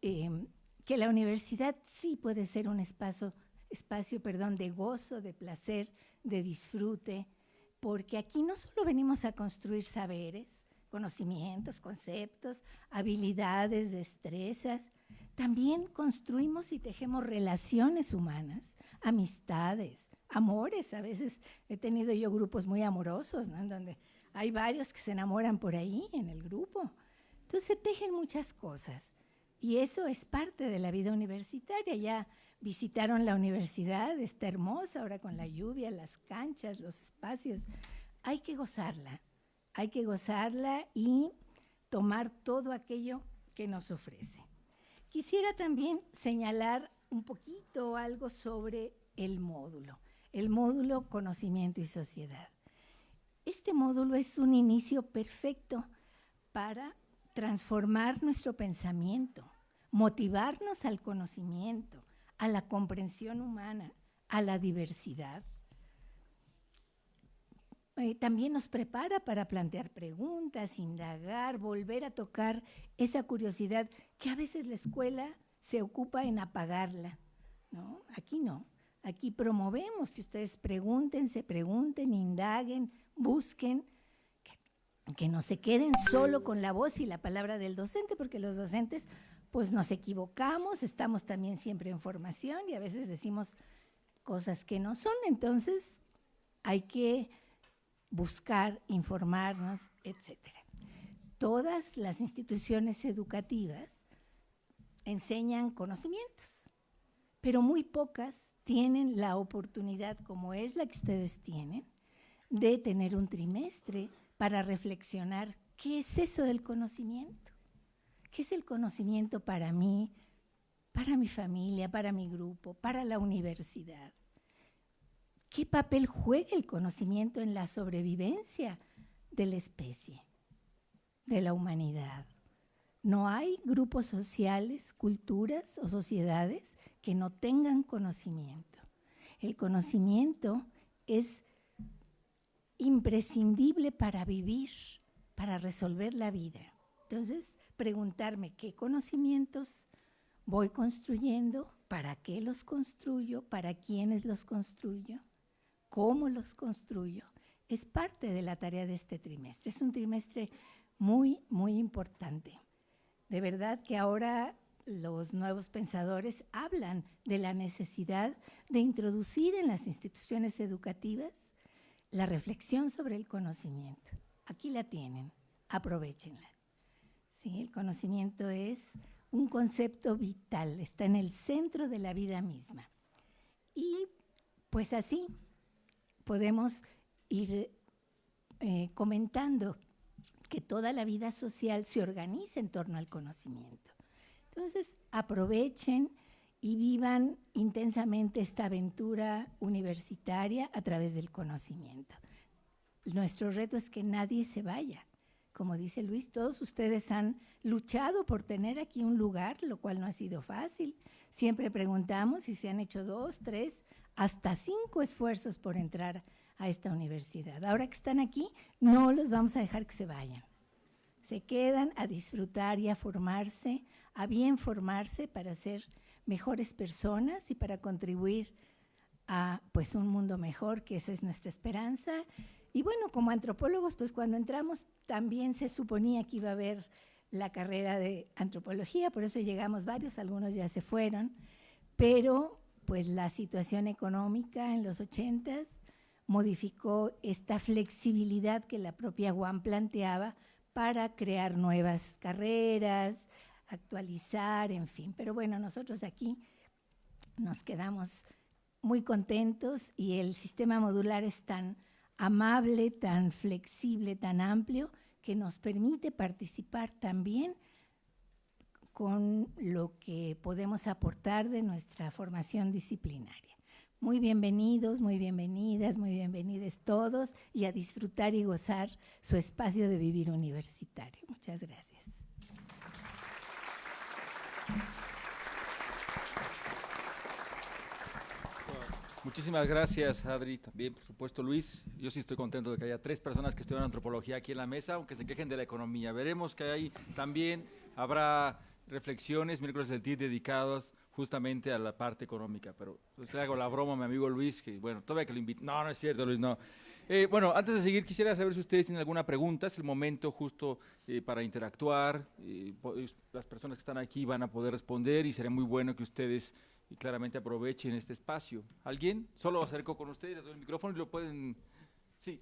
Que la universidad sí puede ser un espacio de gozo, de placer, de disfrute, porque aquí no solo venimos a construir saberes, conocimientos, conceptos, habilidades, destrezas, también construimos y tejemos relaciones humanas, amistades, amores. A veces he tenido yo grupos muy amorosos, ¿no? En donde hay varios que se enamoran por ahí en el grupo. Entonces se tejen muchas cosas y eso es parte de la vida universitaria. Ya visitaron la universidad, está hermosa ahora con la lluvia, las canchas, los espacios. Hay que gozarla y tomar todo aquello que nos ofrece. Quisiera también señalar un poquito algo sobre el módulo Conocimiento y Sociedad. Este módulo es un inicio perfecto para transformar nuestro pensamiento, motivarnos al conocimiento, a la comprensión humana, a la diversidad. También nos prepara para plantear preguntas, indagar, volver a tocar esa curiosidad que a veces la escuela se ocupa en apagarla, ¿no? Aquí no. Aquí promovemos que ustedes se pregunten, indaguen, busquen, que no se queden solo con la voz y la palabra del docente, porque los docentes pues nos equivocamos, estamos también siempre en formación y a veces decimos cosas que no son, entonces hay que buscar, informarnos, etcétera. Todas las instituciones educativas enseñan conocimientos, pero muy pocas tienen la oportunidad, como es la que ustedes tienen, de tener un trimestre para reflexionar qué es eso del conocimiento. ¿Qué es el conocimiento para mí, para mi familia, para mi grupo, para la universidad? ¿Qué papel juega el conocimiento en la sobrevivencia de la especie, de la humanidad? No hay grupos sociales, culturas o sociedades que no tengan conocimiento. El conocimiento es imprescindible para vivir, para resolver la vida. Entonces, preguntarme qué conocimientos voy construyendo, para qué los construyo, para quiénes los construyo, cómo los construyo, es parte de la tarea de este trimestre. Es un trimestre muy, muy importante. De verdad que ahora los nuevos pensadores hablan de la necesidad de introducir en las instituciones educativas la reflexión sobre el conocimiento. Aquí la tienen, aprovéchenla. Sí, el conocimiento es un concepto vital, está en el centro de la vida misma. Y pues así podemos ir comentando que toda la vida social se organiza en torno al conocimiento. Entonces, aprovechen y vivan intensamente esta aventura universitaria a través del conocimiento. Nuestro reto es que nadie se vaya. Como dice Luis, todos ustedes han luchado por tener aquí un lugar, lo cual no ha sido fácil. Siempre preguntamos si se han hecho 2, 3, hasta 5 esfuerzos por entrar a esta universidad. Ahora que están aquí, no los vamos a dejar que se vayan. Se quedan a disfrutar y a formarse, a bien formarse para ser mejores personas y para contribuir a pues un mundo mejor, que esa es nuestra esperanza. Y bueno, como antropólogos, pues cuando entramos también se suponía que iba a haber la carrera de antropología, por eso llegamos varios, algunos ya se fueron, pero pues la situación económica en los 80s modificó esta flexibilidad que la propia UAM planteaba para crear nuevas carreras, actualizar, en fin. Pero bueno, nosotros aquí nos quedamos muy contentos y el sistema modular es tan amable, tan flexible, tan amplio, que nos permite participar también con lo que podemos aportar de nuestra formación disciplinaria. Muy bienvenidos, muy bienvenidas, muy bienvenidos todos y a disfrutar y gozar su espacio de vivir universitario. Muchas gracias. Muchísimas gracias, Adri, también, por supuesto, Luis. Yo sí estoy contento de que haya 3 personas que estudian antropología aquí en la mesa, aunque se quejen de la economía. Veremos que ahí también habrá reflexiones, miércoles del TIT, dedicados justamente a la parte económica. Pero pues, le hago la broma a mi amigo Luis, que bueno, todavía que lo invito. No, no es cierto, Luis, no. Bueno, antes de seguir, quisiera saber si ustedes tienen alguna pregunta. Es el momento justo para interactuar. Las personas que están aquí van a poder responder y sería muy bueno que ustedes claramente aprovechen este espacio. ¿Alguien? Solo acerco con ustedes, les doy el micrófono y lo pueden… Sí.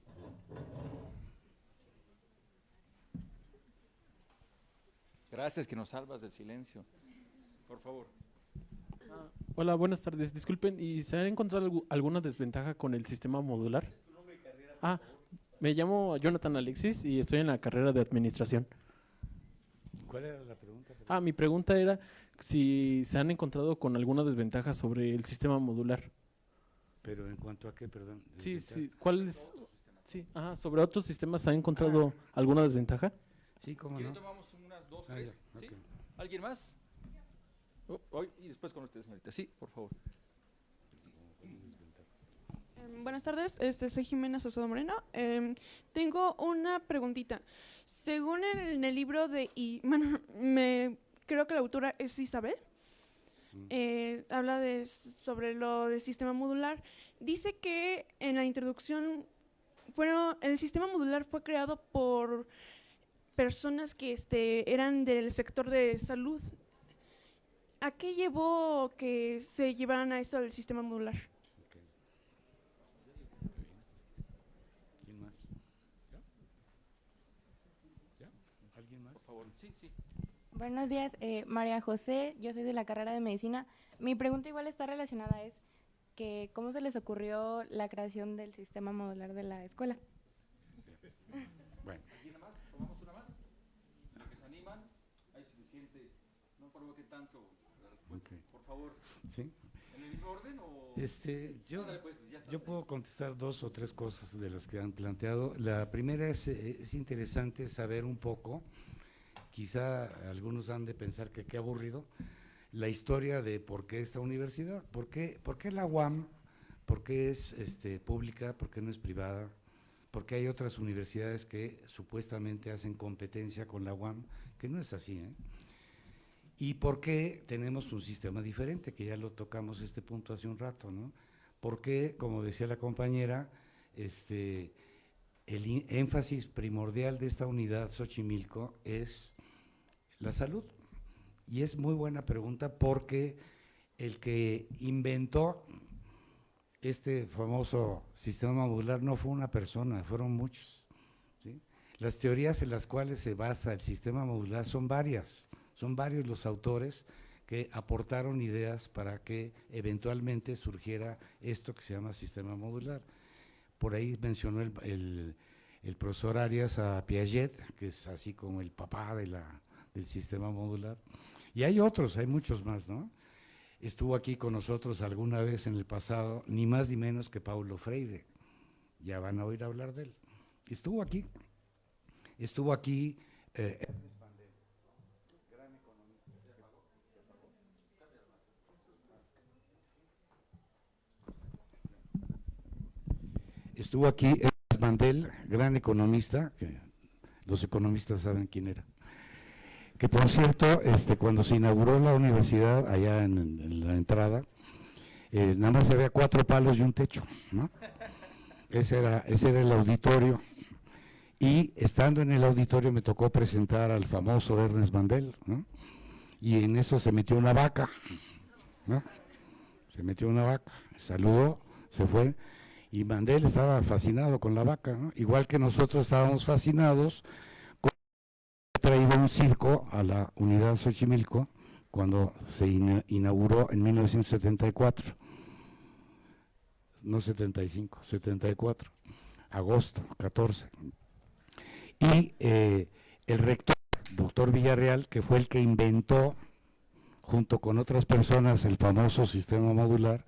Gracias, que nos salvas del silencio. Por favor. Hola, buenas tardes. Disculpen, ¿y se han encontrado alguna desventaja con el sistema modular? Me llamo Jonathan Alexis y estoy en la carrera de administración. ¿Cuál era la pregunta? Mi pregunta era si se han encontrado con alguna desventaja sobre el sistema modular. ¿Pero en cuanto a qué, perdón? Sí, ¿cuál es? Sí, sobre otros sistemas, ¿se ha encontrado alguna desventaja? Sí, ¿cómo ¿Quieren no? tomamos unas 2, 3? Ya, ¿Sí? okay. ¿Alguien más? Y después con ustedes, señorita. Sí, por favor. Buenas tardes, soy Jimena Sosado Moreno. Tengo una preguntita. Según en el libro de… creo que la autora es Isabel. Habla sobre lo del sistema modular. Dice que en la introducción, el sistema modular fue creado por personas que eran del sector de salud. ¿A qué llevó que se llevaran a esto del sistema modular? ¿Quién más? ¿Ya? ¿Alguien más? Por favor. Sí, sí. Buenos días, María José, yo soy de la carrera de Medicina. Mi pregunta igual está relacionada, es que ¿cómo se les ocurrió la creación del sistema modular de la escuela? Bueno. ¿Alguien más? ¿Tomamos una más? ¿En lo que se animan? Hay suficiente. No provoque tanto la respuesta. Okay. Por favor. ¿Sí? ¿En el mismo orden o...? Yo, pues, ya estás yo ahí. puedo contestar 2 o 3 cosas de las que han planteado. La primera es interesante saber un poco, quizá algunos han de pensar que qué aburrido, la historia de por qué esta universidad, por qué la UAM, por qué es pública, por qué no es privada, por qué hay otras universidades que supuestamente hacen competencia con la UAM, que no es así, ¿eh? Y por qué tenemos un sistema diferente, que ya lo tocamos este punto hace un rato, ¿no? Porque, como decía la compañera, el énfasis primordial de esta unidad Xochimilco es la salud. Y es muy buena pregunta porque el que inventó este famoso sistema modular no fue una persona, fueron muchos, ¿sí? Las teorías en las cuales se basa el sistema modular son varios los autores que aportaron ideas para que eventualmente surgiera esto que se llama sistema modular. Por ahí mencionó el profesor Arias a Piaget, que es así como el papá del sistema modular. Y hay otros, hay muchos más, ¿no? Estuvo aquí con nosotros alguna vez en el pasado, ni más ni menos que Paulo Freire. Ya van a oír hablar de él. Estuvo aquí. Estuvo aquí Ernest Mandel, gran economista, que los economistas saben quién era. Que por cierto, cuando se inauguró la universidad, allá en la entrada, nada más había 4 palos y un techo, ¿no? Ese era el auditorio. Y estando en el auditorio me tocó presentar al famoso Ernest Mandel, ¿no? Y en eso se metió una vaca, ¿no? Se metió una vaca, saludó, se fue, Y Mandel estaba fascinado con la vaca, ¿no? Igual que nosotros estábamos fascinados con haber traído un circo a la unidad Xochimilco cuando se inauguró en 1974, no 75, 74, agosto 14. Y el rector, doctor Villarreal, que fue el que inventó, junto con otras personas, el famoso sistema modular,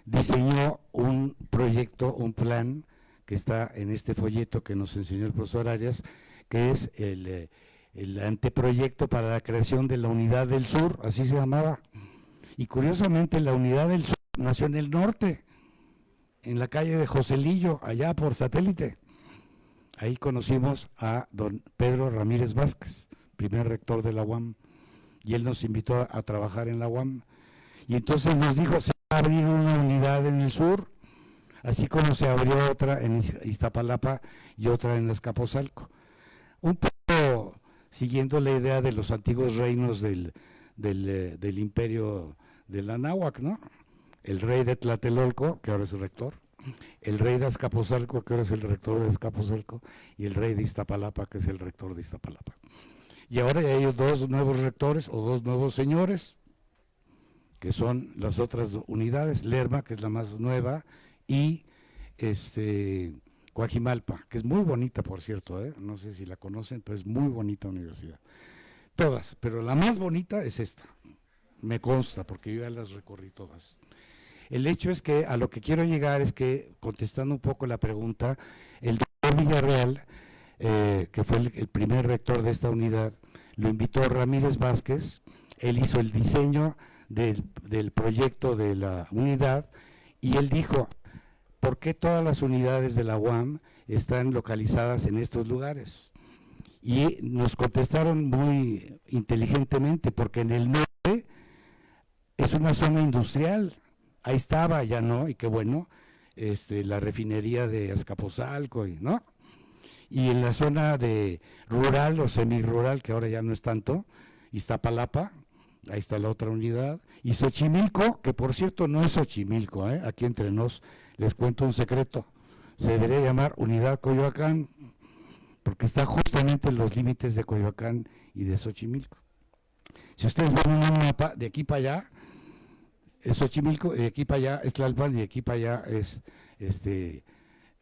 diseñó un proyecto, un plan que está en este folleto que nos enseñó el profesor Arias, que es el anteproyecto para la creación de la Unidad del Sur, así se llamaba. Y curiosamente la Unidad del Sur nació en el norte, en la calle de Joselillo, allá por Satélite. Ahí conocimos a don Pedro Ramírez Vázquez, primer rector de la UAM, y él nos invitó a trabajar en la UAM. Y entonces nos dijo, se va a abrir una unidad en el sur, así como se abrió otra en Iztapalapa y otra en Azcapotzalco. Un poco siguiendo la idea de los antiguos reinos del imperio de la Náhuac, ¿no? El rey de Tlatelolco, que ahora es el rector, el rey de Azcapotzalco, que ahora es el rector de Azcapotzalco, y el rey de Iztapalapa, que es el rector de Iztapalapa. Y ahora ya hay dos nuevos rectores o dos nuevos señores, que son las otras unidades, Lerma, que es la más nueva, y Coajimalpa, que es muy bonita, por cierto, no sé si la conocen, pero es muy bonita universidad. Todas, pero la más bonita es esta, me consta, porque yo ya las recorrí todas. El hecho es que a lo que quiero llegar es que, contestando un poco la pregunta, el doctor Villarreal, que fue el primer rector de esta unidad, lo invitó Ramírez Vázquez, él hizo el diseño del proyecto de la unidad y él dijo, ¿por qué todas las unidades de la UAM están localizadas en estos lugares? Y nos contestaron muy inteligentemente, porque en el norte es una zona industrial, ahí estaba, ya no, y qué bueno, la refinería de Azcapotzalco, ¿no? Y en la zona de rural o semirural, que ahora ya no es tanto, Iztapalapa, ahí está la otra unidad, y Xochimilco, que por cierto no es Xochimilco, aquí entre nos les cuento un secreto, se debería llamar Unidad Coyoacán, porque está justamente en los límites de Coyoacán y de Xochimilco. Si ustedes ven un mapa, de aquí para allá es Xochimilco, de aquí para allá es Tlalpan, y de aquí para allá es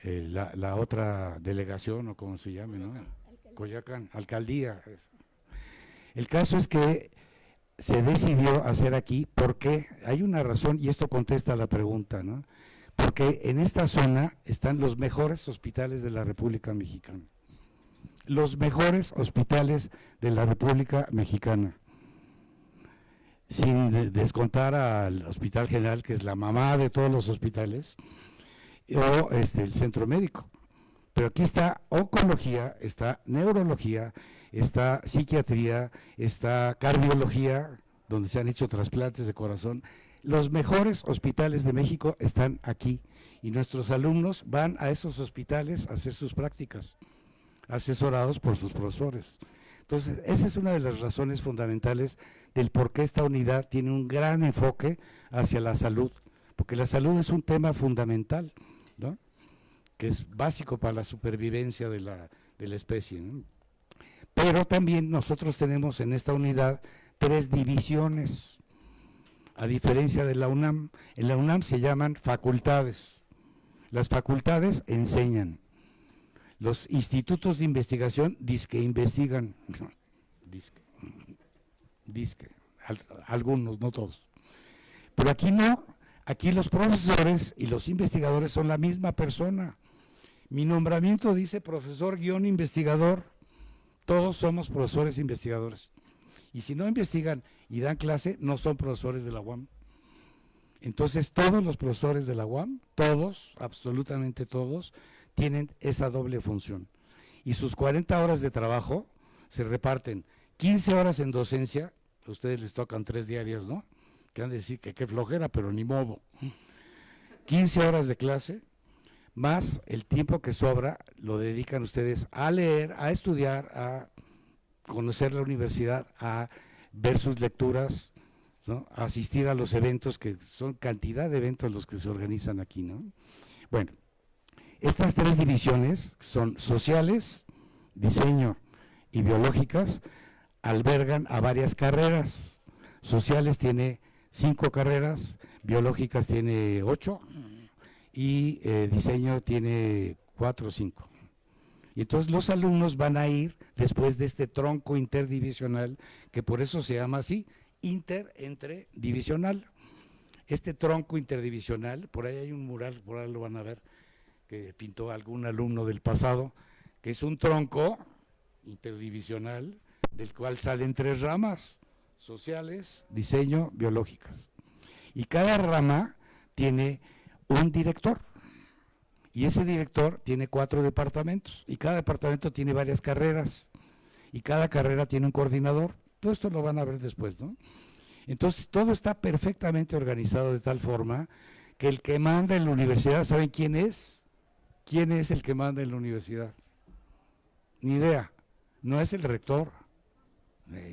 la otra delegación, o como se llame, ¿no? Coyoacán, alcaldía. El caso es que se decidió hacer aquí porque hay una razón, y esto contesta a la pregunta, ¿no? Porque en esta zona están los mejores hospitales de la República Mexicana. Los mejores hospitales de la República Mexicana. Sin descontar al Hospital General, que es la mamá de todos los hospitales, o el centro médico. Pero aquí está oncología, está neurología, está psiquiatría, está cardiología, donde se han hecho trasplantes de corazón. Los mejores hospitales de México están aquí y nuestros alumnos van a esos hospitales a hacer sus prácticas, asesorados por sus profesores. Entonces, esa es una de las razones fundamentales del por qué esta unidad tiene un gran enfoque hacia la salud, porque la salud es un tema fundamental, ¿no? Que es básico para la supervivencia de la especie, ¿no? Pero también nosotros tenemos en esta unidad 3 divisiones, a diferencia de la UNAM. En la UNAM se llaman facultades. Las facultades enseñan. Los institutos de investigación dizque investigan, algunos, no todos. Pero aquí no, aquí los profesores y los investigadores son la misma persona. Mi nombramiento dice profesor-investigador, todos somos profesores investigadores. Y si no investigan y dan clase, no son profesores de la UAM. Entonces todos los profesores de la UAM, todos, absolutamente todos, tienen esa doble función. Y sus 40 horas de trabajo se reparten 15 horas en docencia, a ustedes les tocan 3 diarias, ¿no? Que han de decir que qué flojera, pero ni modo. 15 horas de clase, más el tiempo que sobra, lo dedican ustedes a leer, a estudiar, a conocer la universidad, a ver sus lecturas ¿no? A asistir a los eventos, que son cantidad de eventos los que se organizan aquí, ¿no? Bueno, estas 3 divisiones son sociales, diseño y biológicas, albergan a varias carreras. Sociales tiene 5 carreras, biológicas tiene 8 y diseño tiene 4 o 5. Y entonces los alumnos van a ir después de este tronco interdivisional, que por eso se llama así, entre divisional. Este tronco interdivisional, por ahí hay un mural, por ahí lo van a ver, que pintó algún alumno del pasado, que es un tronco interdivisional del cual salen 3 ramas, sociales, diseño, biológicas. Y cada rama tiene un director. Y ese director tiene 4 departamentos, y cada departamento tiene varias carreras, y cada carrera tiene un coordinador. Todo esto lo van a ver después, ¿no? Entonces, todo está perfectamente organizado de tal forma que el que manda en la universidad, ¿saben quién es? ¿Quién es el que manda en la universidad? Ni idea, no es el rector.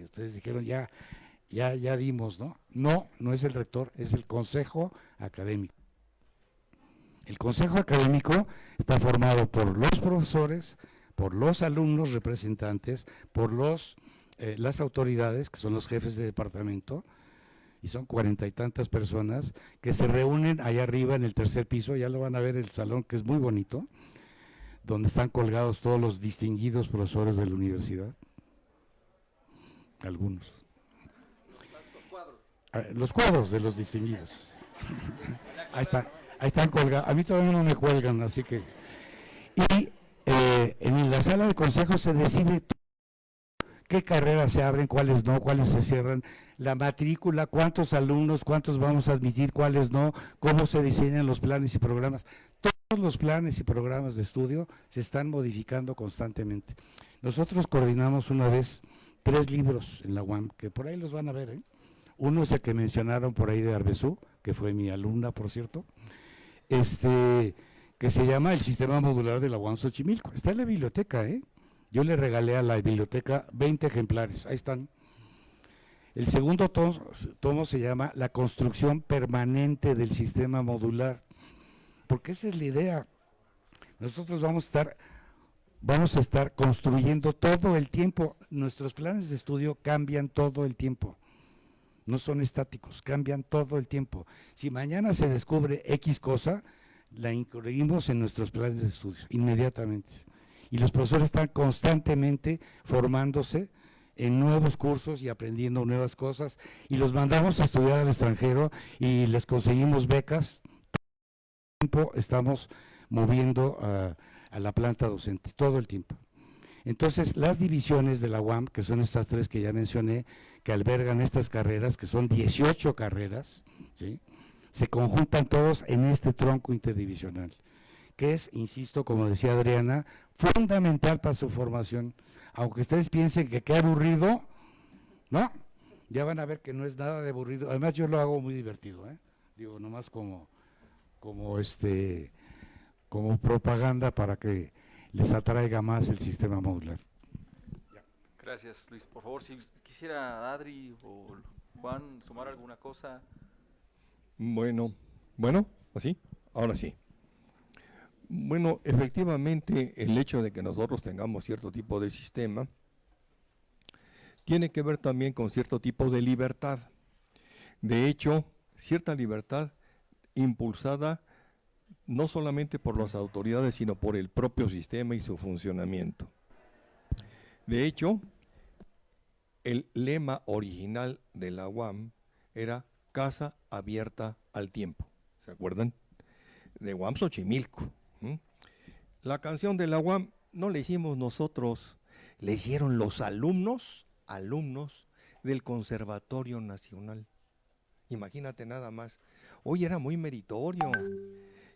Ustedes dijeron, ya dimos, ¿no? No es el rector, es el consejo académico. El consejo académico está formado por los profesores, por los alumnos representantes, por las autoridades, que son los jefes de departamento, y son 40 y tantas personas que se reúnen allá arriba en el 3er piso. Ya lo van a ver, el salón, que es muy bonito, donde están colgados todos los distinguidos profesores de la universidad. Algunos. Los cuadros de los distinguidos. Ahí están colgados. A mí todavía no me cuelgan, así que. Y en la sala de consejo se decide qué carreras se abren, cuáles no, cuáles se cierran, la matrícula, cuántos alumnos, cuántos vamos a admitir, cuáles no, cómo se diseñan los planes y programas. Todos los planes y programas de estudio se están modificando constantemente. Nosotros coordinamos una vez 3 libros en la UAM, que por ahí los van a ver, ¿eh? Uno es el que mencionaron por ahí de Arbezú, que fue mi alumna, por cierto, que se llama El Sistema Modular de la UAM Xochimilco. Está en la biblioteca, ¿eh? Yo le regalé a la biblioteca 20 ejemplares, ahí están. El segundo tomo se llama La construcción permanente del sistema modular, porque esa es la idea. Nosotros vamos a estar construyendo todo el tiempo. Nuestros planes de estudio cambian todo el tiempo, no son estáticos, cambian todo el tiempo. Si mañana se descubre X cosa, la incluimos en nuestros planes de estudio inmediatamente. Y los profesores están constantemente formándose en nuevos cursos y aprendiendo nuevas cosas, y los mandamos a estudiar al extranjero y les conseguimos becas. Todo el tiempo estamos moviendo a la planta docente, todo el tiempo. Entonces, las divisiones de la UAM, que son estas 3 que ya mencioné, que albergan estas carreras, que son 18 carreras, ¿sí?, se conjuntan todos en este tronco interdivisional, que es, insisto, como decía Adriana, fundamental para su formación. Aunque ustedes piensen que qué aburrido, ¿no? Ya van a ver que no es nada de aburrido. Además, yo lo hago muy divertido, ¿eh? Digo, nomás como propaganda para que les atraiga más el sistema modular. Gracias, Luis. Por favor, si quisiera Adri o Juan sumar alguna cosa. Bueno, ¿así? Ahora sí. Bueno, efectivamente, el hecho de que nosotros tengamos cierto tipo de sistema tiene que ver también con cierto tipo de libertad. De hecho, cierta libertad impulsada no solamente por las autoridades, sino por el propio sistema y su funcionamiento. De hecho, el lema original de la UAM era Casa Abierta al Tiempo. ¿Se acuerdan? De UAM Xochimilco. La canción de la UAM no la hicimos nosotros, la hicieron los alumnos del Conservatorio Nacional. Imagínate nada más. Hoy era muy meritorio.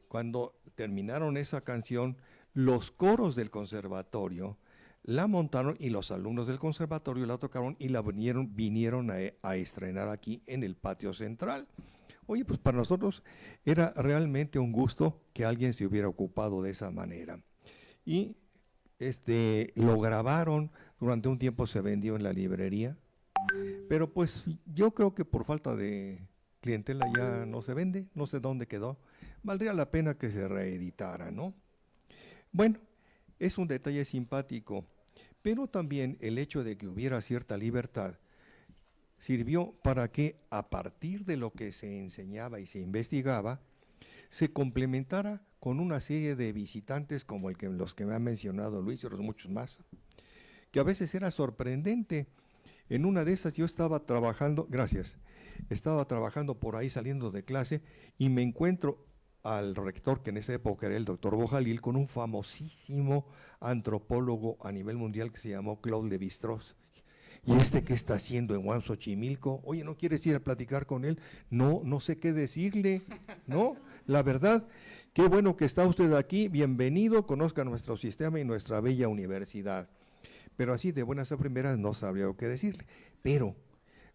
Cuando terminaron esa canción, los coros del conservatorio la montaron y los alumnos del conservatorio la tocaron y la vinieron a estrenar aquí en el patio central. Oye, pues para nosotros era realmente un gusto que alguien se hubiera ocupado de esa manera. Y lo grabaron, durante un tiempo se vendió en la librería, Pero pues yo creo que por falta de clientela ya no se vende, no sé dónde quedó. Valdría la pena que se reeditara, ¿no? Bueno, es un detalle simpático, pero también el hecho de que hubiera cierta libertad sirvió para que a partir de lo que se enseñaba y se investigaba, se complementara con una serie de visitantes como los que me ha mencionado Luis y los muchos más, que a veces era sorprendente. En una de esas yo estaba trabajando, estaba trabajando por ahí saliendo de clase y me encuentro al rector, que en esa época era el doctor Bojalil, con un famosísimo antropólogo a nivel mundial que se llamó Claude Lévi-Strauss. ¿Y qué está haciendo en Xochimilco? Oye, ¿no quieres ir a platicar con él? No, no sé qué decirle, ¿no? La verdad, qué bueno que está usted aquí, bienvenido, conozca nuestro sistema y nuestra bella universidad. Pero así de buenas a primeras no sabría qué decirle. Pero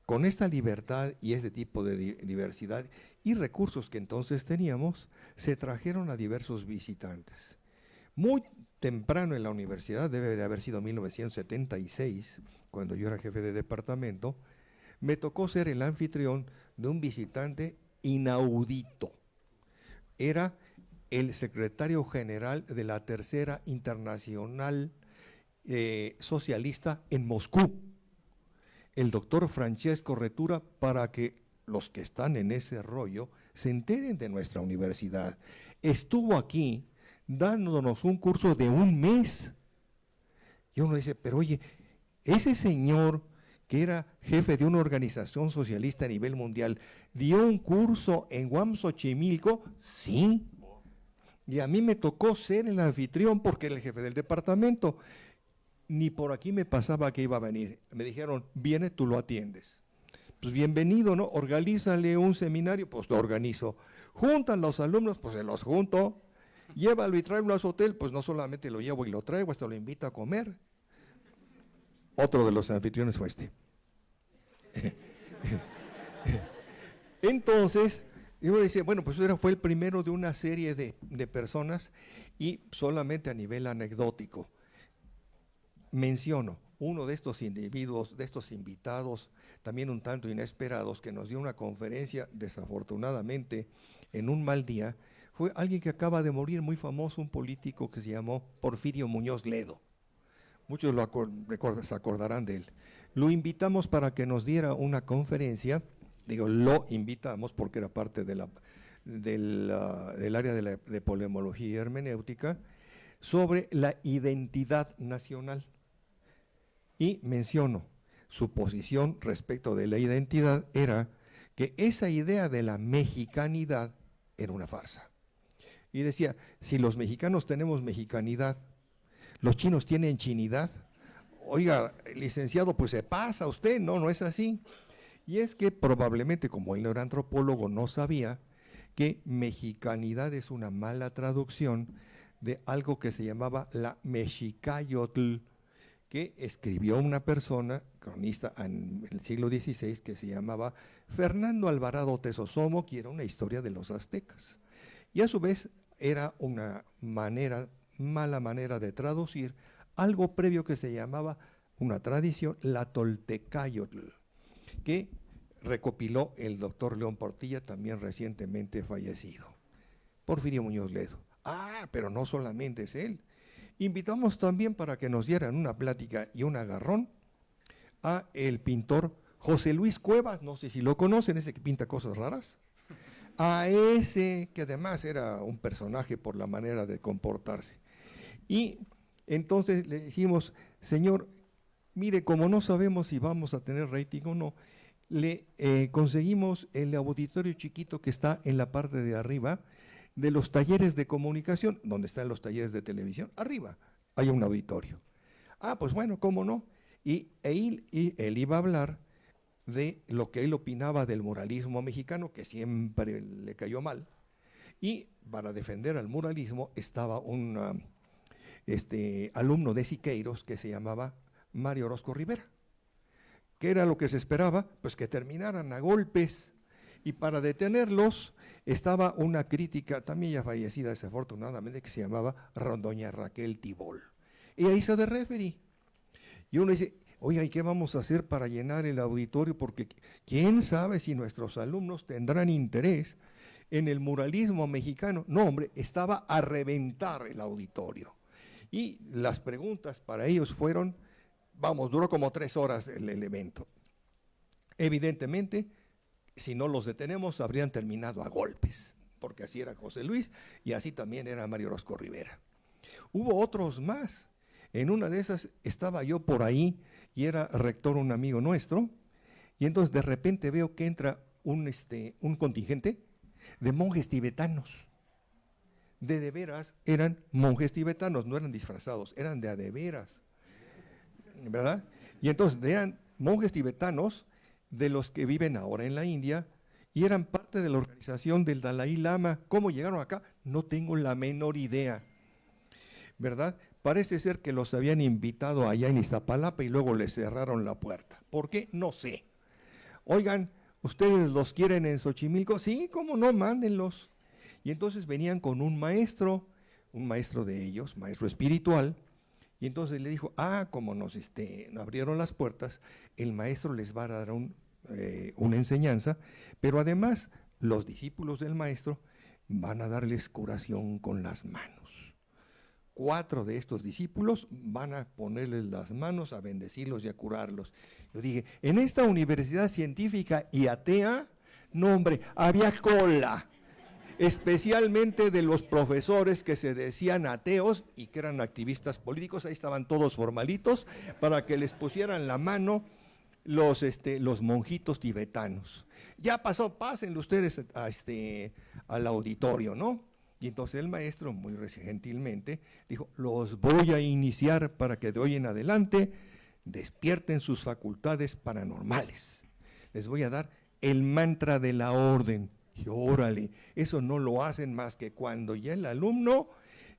con esta libertad y este tipo de diversidad y recursos que entonces teníamos, se trajeron a diversos visitantes. Muy temprano en la universidad, debe de haber sido 1976, cuando yo era jefe de departamento, me tocó ser el anfitrión de un visitante inaudito. Era el secretario general de la Tercera Internacional Socialista en Moscú, el doctor Francesco Retura, para que los que están en ese rollo se enteren de nuestra universidad. Estuvo aquí dándonos un curso de un mes. Y uno dice, pero oye, ese señor que era jefe de una organización socialista a nivel mundial, ¿dio un curso en Xochimilco? Sí. Y a mí me tocó ser el anfitrión porque era el jefe del departamento. Ni por aquí me pasaba que iba a venir. Me dijeron, viene, tú lo atiendes. Pues bienvenido, ¿no? Organízale un seminario, pues lo organizo. Juntan los alumnos, pues se los junto. Llévalo y tráelo a su hotel, pues no solamente lo llevo y lo traigo, hasta lo invito a comer. Otro de los anfitriones fue este. Entonces, uno dice, bueno, pues fue el primero de una serie de personas y solamente a nivel anecdótico. Menciono uno de estos individuos, de estos invitados, también un tanto inesperados, que nos dio una conferencia, desafortunadamente, en un mal día, fue alguien que acaba de morir, muy famoso, un político que se llamó Porfirio Muñoz Ledo. Muchos se acordarán de él. Lo invitamos para que nos diera una conferencia, digo, lo invitamos porque era parte del área de polemología y hermenéutica, sobre la identidad nacional. Y menciono, su posición respecto de la identidad era que esa idea de la mexicanidad era una farsa. Y decía, si los mexicanos tenemos mexicanidad, los chinos tienen chinidad. Oiga, licenciado, pues se pasa usted, no es así. Y es que probablemente, como él no era antropólogo, no sabía que mexicanidad es una mala traducción de algo que se llamaba la mexicayotl, que escribió una persona, cronista en el siglo XVI, que se llamaba Fernando Alvarado Tesosomo, que era una historia de los aztecas. Y a su vez era una mala manera de traducir algo previo que se llamaba una tradición, la toltecayotl, que recopiló el doctor León Portilla, también recientemente fallecido. Porfirio Muñoz Ledo. Ah, pero no solamente es él. Invitamos también para que nos dieran una plática y un agarrón a el pintor José Luis Cuevas, no sé si lo conocen, ese que pinta cosas raras. A ese que además era un personaje por la manera de comportarse. Y entonces le dijimos, señor, mire, como no sabemos si vamos a tener rating o no, le conseguimos el auditorio chiquito que está en la parte de arriba de los talleres de comunicación, donde están los talleres de televisión, arriba hay un auditorio. Ah, pues bueno, cómo no. Y él iba a hablar de lo que él opinaba del muralismo mexicano, que siempre le cayó mal. Y para defender al muralismo estaba un alumno de Siqueiros que se llamaba Mario Orozco Rivera. ¿Qué era lo que se esperaba? Pues que terminaran a golpes. Y para detenerlos estaba una crítica, también ya fallecida desafortunadamente, que se llamaba doña Raquel Tibol. Y ahí hizo de referee. Y uno dice, Oiga, ¿y qué vamos a hacer para llenar el auditorio? Porque quién sabe si nuestros alumnos tendrán interés en el muralismo mexicano. No, hombre, estaba a reventar el auditorio. Y las preguntas para ellos fueron, duró como 3 horas el evento. Evidentemente, si no los detenemos, habrían terminado a golpes, porque así era José Luis y así también era Mario Orozco Rivera. Hubo otros más. En una de esas estaba yo por ahí y era rector un amigo nuestro, y entonces de repente veo que entra un contingente de monjes tibetanos. De veras, eran monjes tibetanos, no eran disfrazados, eran de veras, ¿verdad? Y entonces eran monjes tibetanos de los que viven ahora en la India y eran parte de la organización del Dalai Lama. ¿Cómo llegaron acá? No tengo la menor idea, ¿verdad? Parece ser que los habían invitado allá en Iztapalapa y luego les cerraron la puerta. ¿Por qué? No sé. Oigan, ¿ustedes los quieren en Xochimilco? Sí, ¿cómo no? Mándenlos. Y entonces venían con un maestro de ellos, maestro espiritual, y entonces le dijo, como nos abrieron las puertas, el maestro les va a dar una enseñanza, pero además los discípulos del maestro van a darles curación con las manos. 4 de estos discípulos van a ponerles las manos, a bendecirlos y a curarlos. Yo dije, en esta universidad científica y atea, no hombre, había cola, especialmente de los profesores que se decían ateos y que eran activistas políticos. Ahí estaban todos formalitos para que les pusieran la mano los monjitos tibetanos. Ya pasó, pásenle ustedes al auditorio, ¿no? Y entonces el maestro, muy gentilmente, dijo, los voy a iniciar para que de hoy en adelante despierten sus facultades paranormales. Les voy a dar el mantra de la orden. Y órale, eso no lo hacen más que cuando ya el alumno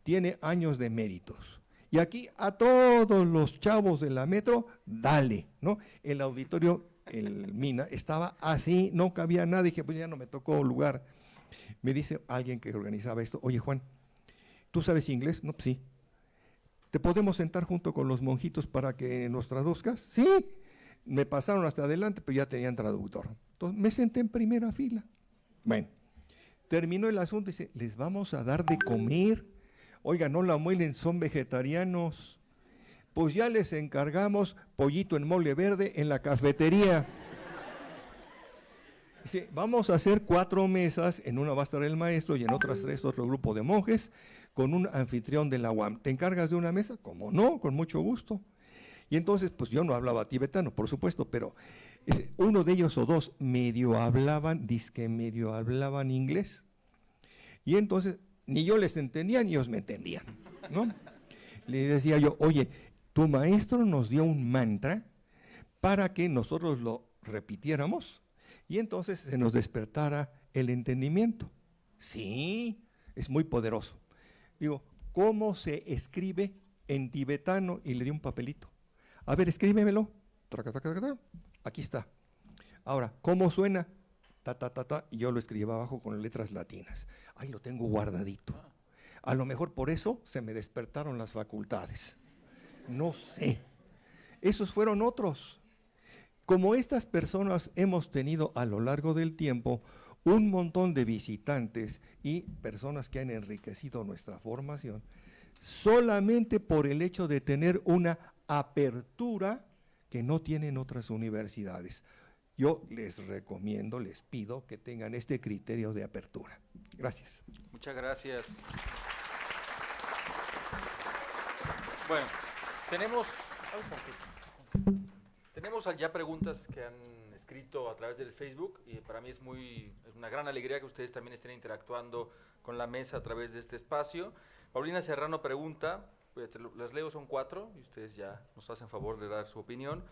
tiene años de méritos. Y aquí a todos los chavos de la metro, dale, ¿no? El auditorio, el Mina, estaba así, no cabía nada, dije, pues ya no me tocó lugar. Me dice alguien que organizaba esto, oye Juan, ¿tú sabes inglés? No, pues sí. ¿Te podemos sentar junto con los monjitos para que nos traduzcas? Sí. Me pasaron hasta adelante, pero ya tenían traductor. Entonces me senté en primera fila. Bueno, terminó el asunto y dice, les vamos a dar de comer. Oiga, no la muelen, son vegetarianos. Pues ya les encargamos pollito en mole verde en la cafetería. Dice, vamos a hacer 4 mesas, en una va a estar el maestro y en otras 3 otro grupo de monjes, con un anfitrión de la UAM. ¿Te encargas de una mesa? ¿Cómo no? Con mucho gusto. Y entonces, pues yo no hablaba tibetano, por supuesto, pero uno de ellos o 2 medio hablaban inglés. Y entonces, ni yo les entendía, ni ellos me entendían, ¿no? Le decía yo, oye, tu maestro nos dio un mantra para que nosotros lo repitiéramos y entonces se nos despertara el entendimiento. Sí, es muy poderoso. Digo, ¿cómo se escribe en tibetano? Y le di un papelito. A ver, escríbemelo. Aquí está. Ahora, ¿cómo suena? Ta, ta, ta, ta. Y yo lo escribía abajo con letras latinas. Ahí lo tengo guardadito. A lo mejor por eso se me despertaron las facultades. No sé. Esos fueron otros. Como estas personas hemos tenido a lo largo del tiempo un montón de visitantes y personas que han enriquecido nuestra formación, solamente por el hecho de tener una apertura que no tienen otras universidades. Yo les recomiendo, les pido que tengan este criterio de apertura. Gracias. Muchas gracias. Bueno, tenemos ya preguntas que han escrito a través del Facebook y para mí es una gran alegría que ustedes también estén interactuando con la mesa a través de este espacio. Paulina Serrano pregunta, pues las leo, son 4 y ustedes ya nos hacen favor de dar su opinión.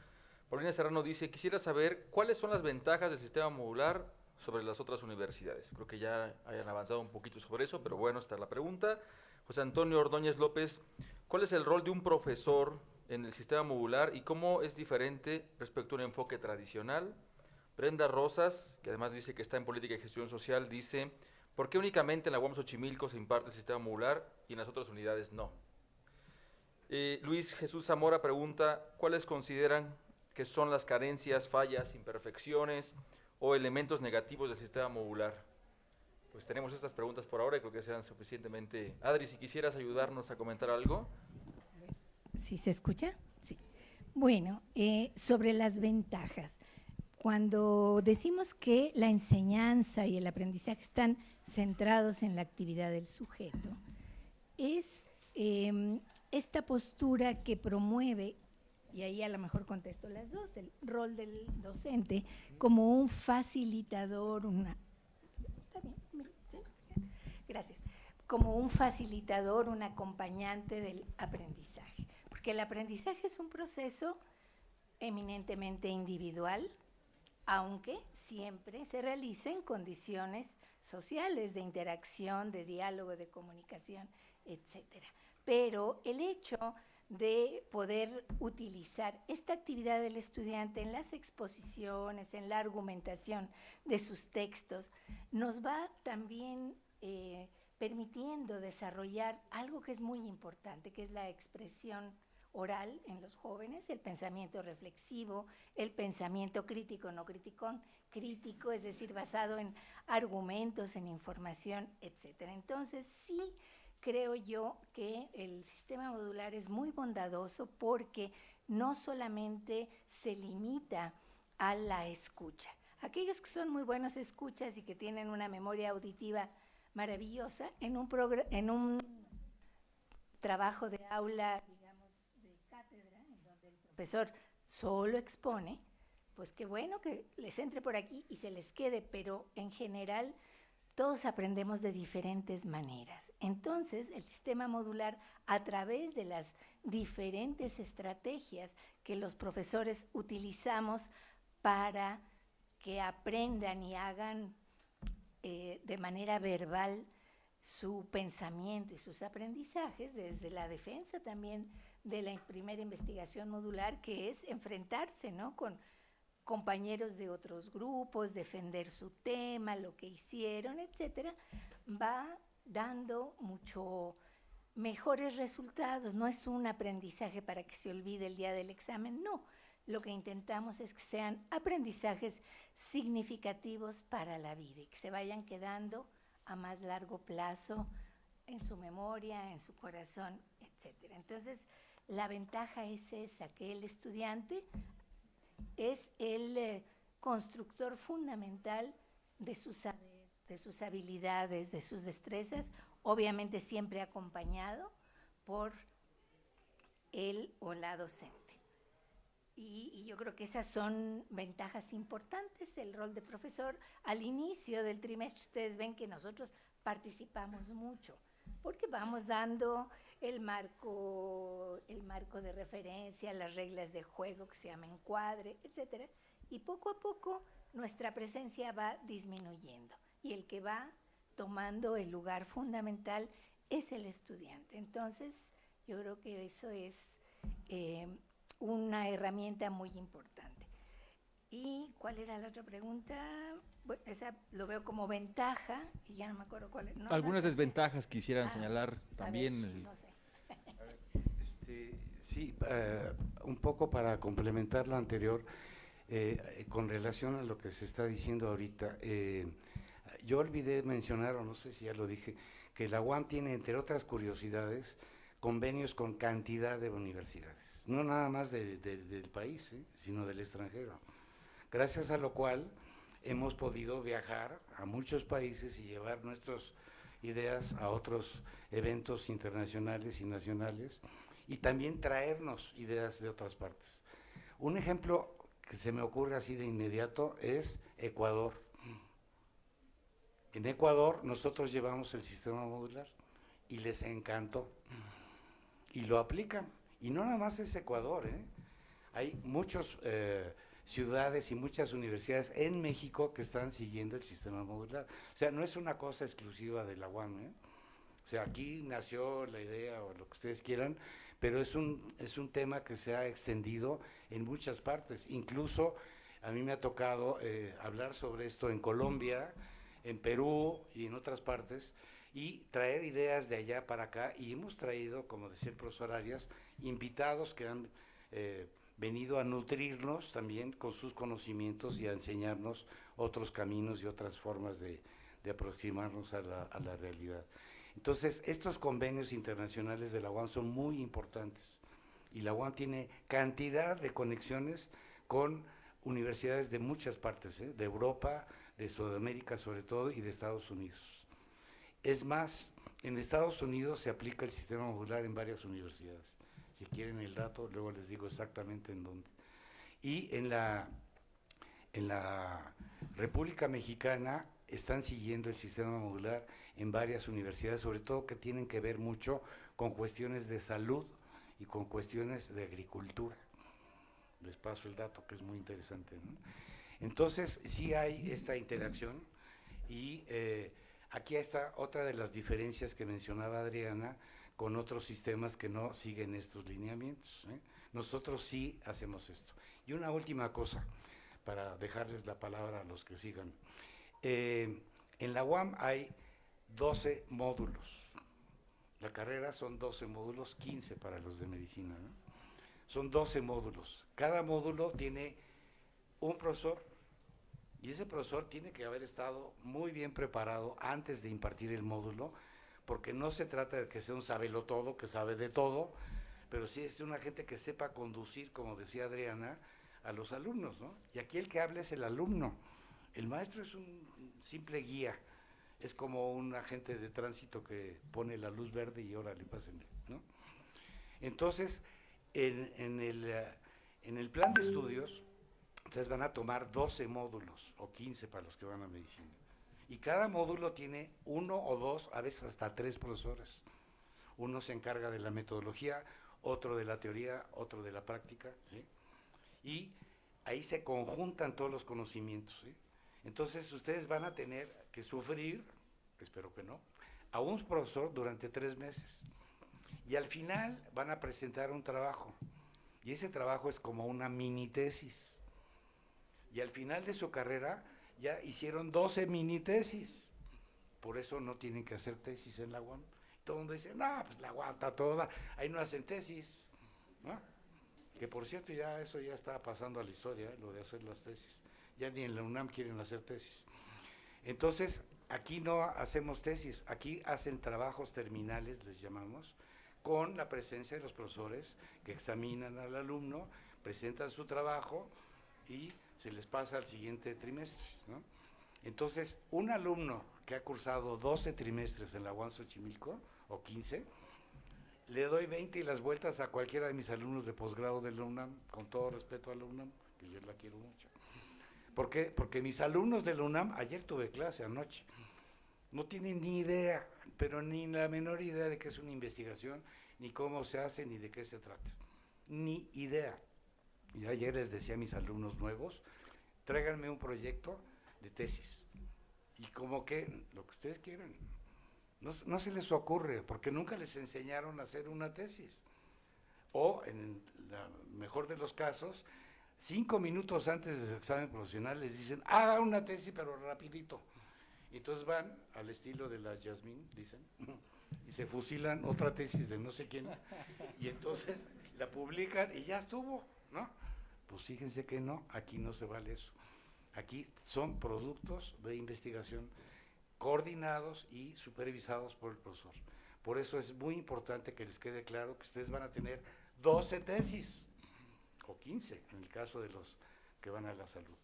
Paulina Serrano dice, quisiera saber cuáles son las ventajas del sistema modular sobre las otras universidades. Creo que ya hayan avanzado un poquito sobre eso, pero bueno, está la pregunta. José Antonio Ordóñez López, ¿cuál es el rol de un profesor en el sistema modular y cómo es diferente respecto a un enfoque tradicional? Brenda Rosas, que además dice que está en política y gestión social, dice, ¿por qué únicamente en la UAM Xochimilco se imparte el sistema modular y en las otras unidades no? Luis Jesús Zamora pregunta, ¿cuáles consideran que son las carencias, fallas, imperfecciones o elementos negativos del sistema modular? Pues tenemos estas preguntas por ahora y creo que serán suficientemente. Adri, si quisieras ayudarnos a comentar algo. ¿Sí se escucha? Sí. Bueno, sobre las ventajas. Cuando decimos que la enseñanza y el aprendizaje están centrados en la actividad del sujeto, es esta postura que promueve, y ahí a lo mejor contesto las dos, el rol del docente como un facilitador, ¿está bien? ¿Sí? Gracias. Como un facilitador, un acompañante del aprendizaje. Porque el aprendizaje es un proceso eminentemente individual, aunque siempre se realiza en condiciones sociales de interacción, de diálogo, de comunicación, etcétera. Pero el hecho de poder utilizar esta actividad del estudiante en las exposiciones, en la argumentación de sus textos, nos va también permitiendo desarrollar algo que es muy importante, que es la expresión oral en los jóvenes, el pensamiento reflexivo, el pensamiento crítico, no criticón, crítico, es decir, basado en argumentos, en información, etcétera. Entonces, sí creo yo que el sistema modular es muy bondadoso porque no solamente se limita a la escucha. Aquellos que son muy buenos escuchas y que tienen una memoria auditiva maravillosa, en un trabajo de aula, el profesor solo expone, pues qué bueno que les entre por aquí y se les quede, pero en general todos aprendemos de diferentes maneras. Entonces, el sistema modular, a través de las diferentes estrategias que los profesores utilizamos para que aprendan y hagan de manera verbal su pensamiento y sus aprendizajes, desde la defensa también de la primera investigación modular, que es enfrentarse, ¿no?, con compañeros de otros grupos, defender su tema, lo que hicieron, etcétera, va dando mucho mejores resultados. No es un aprendizaje para que se olvide el día del examen, no. Lo que intentamos es que sean aprendizajes significativos para la vida y que se vayan quedando a más largo plazo en su memoria, en su corazón, etcétera. Entonces, la ventaja es esa, que el estudiante es el constructor fundamental de su saber, de sus habilidades, de sus destrezas, obviamente siempre acompañado por él o la docente. Y yo creo que esas son ventajas importantes. El rol de profesor, al inicio del trimestre, ustedes ven que nosotros participamos mucho, porque vamos dando el marco de referencia, las reglas de juego que se llama encuadre, etcétera, y poco a poco nuestra presencia va disminuyendo, y el que va tomando el lugar fundamental es el estudiante. Entonces, yo creo que eso es una herramienta muy importante. ¿Y cuál era la otra pregunta? Bueno, esa lo veo como ventaja, y ya no me acuerdo cuál es. No, Algunas desventajas quisieran señalar también. Ver, no sé. Sí, un poco para complementar lo anterior, con relación a lo que se está diciendo ahorita, yo olvidé mencionar, o no sé si ya lo dije, que la UAM tiene, entre otras curiosidades, convenios con cantidad de universidades, no nada más del país, sino del extranjero, gracias a lo cual hemos podido viajar a muchos países y llevar nuestras ideas a otros eventos internacionales y nacionales, y también traernos ideas de otras partes. Un ejemplo que se me ocurre así de inmediato es Ecuador. En Ecuador nosotros llevamos el sistema modular y les encantó y lo aplican. Y no nada más es Ecuador, hay muchas ciudades y muchas universidades en México que están siguiendo el sistema modular. O sea, no es una cosa exclusiva de la UAM, O sea, aquí nació la idea o lo que ustedes quieran, pero es un tema que se ha extendido en muchas partes. Incluso a mí me ha tocado hablar sobre esto en Colombia, en Perú y en otras partes, y traer ideas de allá para acá, y hemos traído, como decía el profesor Arias, invitados que han venido a nutrirnos también con sus conocimientos y a enseñarnos otros caminos y otras formas de aproximarnos a la realidad. Entonces, estos convenios internacionales de la UAM son muy importantes, y la UAM tiene cantidad de conexiones con universidades de muchas partes, de Europa, de Sudamérica sobre todo, y de Estados Unidos. Es más, en Estados Unidos se aplica el sistema modular en varias universidades. Si quieren el dato, luego les digo exactamente en dónde. Y en la República Mexicana están siguiendo el sistema modular en varias universidades, sobre todo que tienen que ver mucho con cuestiones de salud y con cuestiones de agricultura. Les paso el dato, que es muy interesante, ¿no? Entonces, sí hay esta interacción, y aquí está otra de las diferencias que mencionaba Adriana con otros sistemas que no siguen estos lineamientos, ¿eh? Nosotros sí hacemos esto. Y una última cosa, para dejarles la palabra a los que sigan. En la UAM hay 12 módulos. La carrera son 12 módulos, 15 para los de medicina, ¿no? Son 12 módulos. Cada módulo tiene un profesor, y ese profesor tiene que haber estado muy bien preparado antes de impartir el módulo, porque no se trata de que sea un sabelotodo, que sabe de todo, pero sí es una gente que sepa conducir, como decía Adriana, a los alumnos, ¿no? Y aquí el que habla es el alumno. El maestro es un simple guía, es como un agente de tránsito que pone la luz verde y órale, pásenle, ¿no? Entonces, en el plan de estudios, ustedes van a tomar 12 módulos, o 15 para los que van a medicina. Y cada módulo tiene 1 o 2, a veces hasta 3 profesores. Uno se encarga de la metodología, otro de la teoría, otro de la práctica, ¿sí? Y ahí se conjuntan todos los conocimientos, ¿sí? Entonces ustedes van a tener que sufrir, espero que no, a un profesor durante 3 meses. Y al final van a presentar un trabajo. Y ese trabajo es como una mini tesis. Y al final de su carrera ya hicieron 12 mini tesis. Por eso no tienen que hacer tesis en la UAM. Todo el mundo dice, no, pues la UAM está toda, ahí no hacen tesis, ¿no? Que por cierto ya eso ya está pasando a la historia, lo de hacer las tesis. Ya ni en la UNAM quieren hacer tesis. Entonces, aquí no hacemos tesis, aquí hacen trabajos terminales, les llamamos, con la presencia de los profesores que examinan al alumno, presentan su trabajo y se les pasa al siguiente trimestre, ¿no? Entonces, un alumno que ha cursado 12 trimestres en la UAM Xochimilco, o 15, le doy 20 y las vueltas a cualquiera de mis alumnos de posgrado de la UNAM, con todo respeto a la UNAM, que yo la quiero mucho. ¿Por qué? Porque mis alumnos de la UNAM, ayer tuve clase anoche, no tienen ni idea, pero ni la menor idea de qué es una investigación, ni cómo se hace, ni de qué se trata. Ni idea. Y ayer les decía a mis alumnos nuevos, tráiganme un proyecto de tesis. Y como que, lo que ustedes quieran. No se les ocurre, porque nunca les enseñaron a hacer una tesis. O, en el mejor de los casos, 5 minutos antes de su examen profesional les dicen, haga una tesis, pero rapidito. Y entonces van al estilo de la Yasmín, dicen, y se fusilan otra tesis de no sé quién, y entonces la publican y ya estuvo, ¿no? Pues fíjense que no, aquí no se vale eso. Aquí son productos de investigación coordinados y supervisados por el profesor. Por eso es muy importante que les quede claro que ustedes van a tener 12 tesis, o 15, en el caso de los que van a la salud.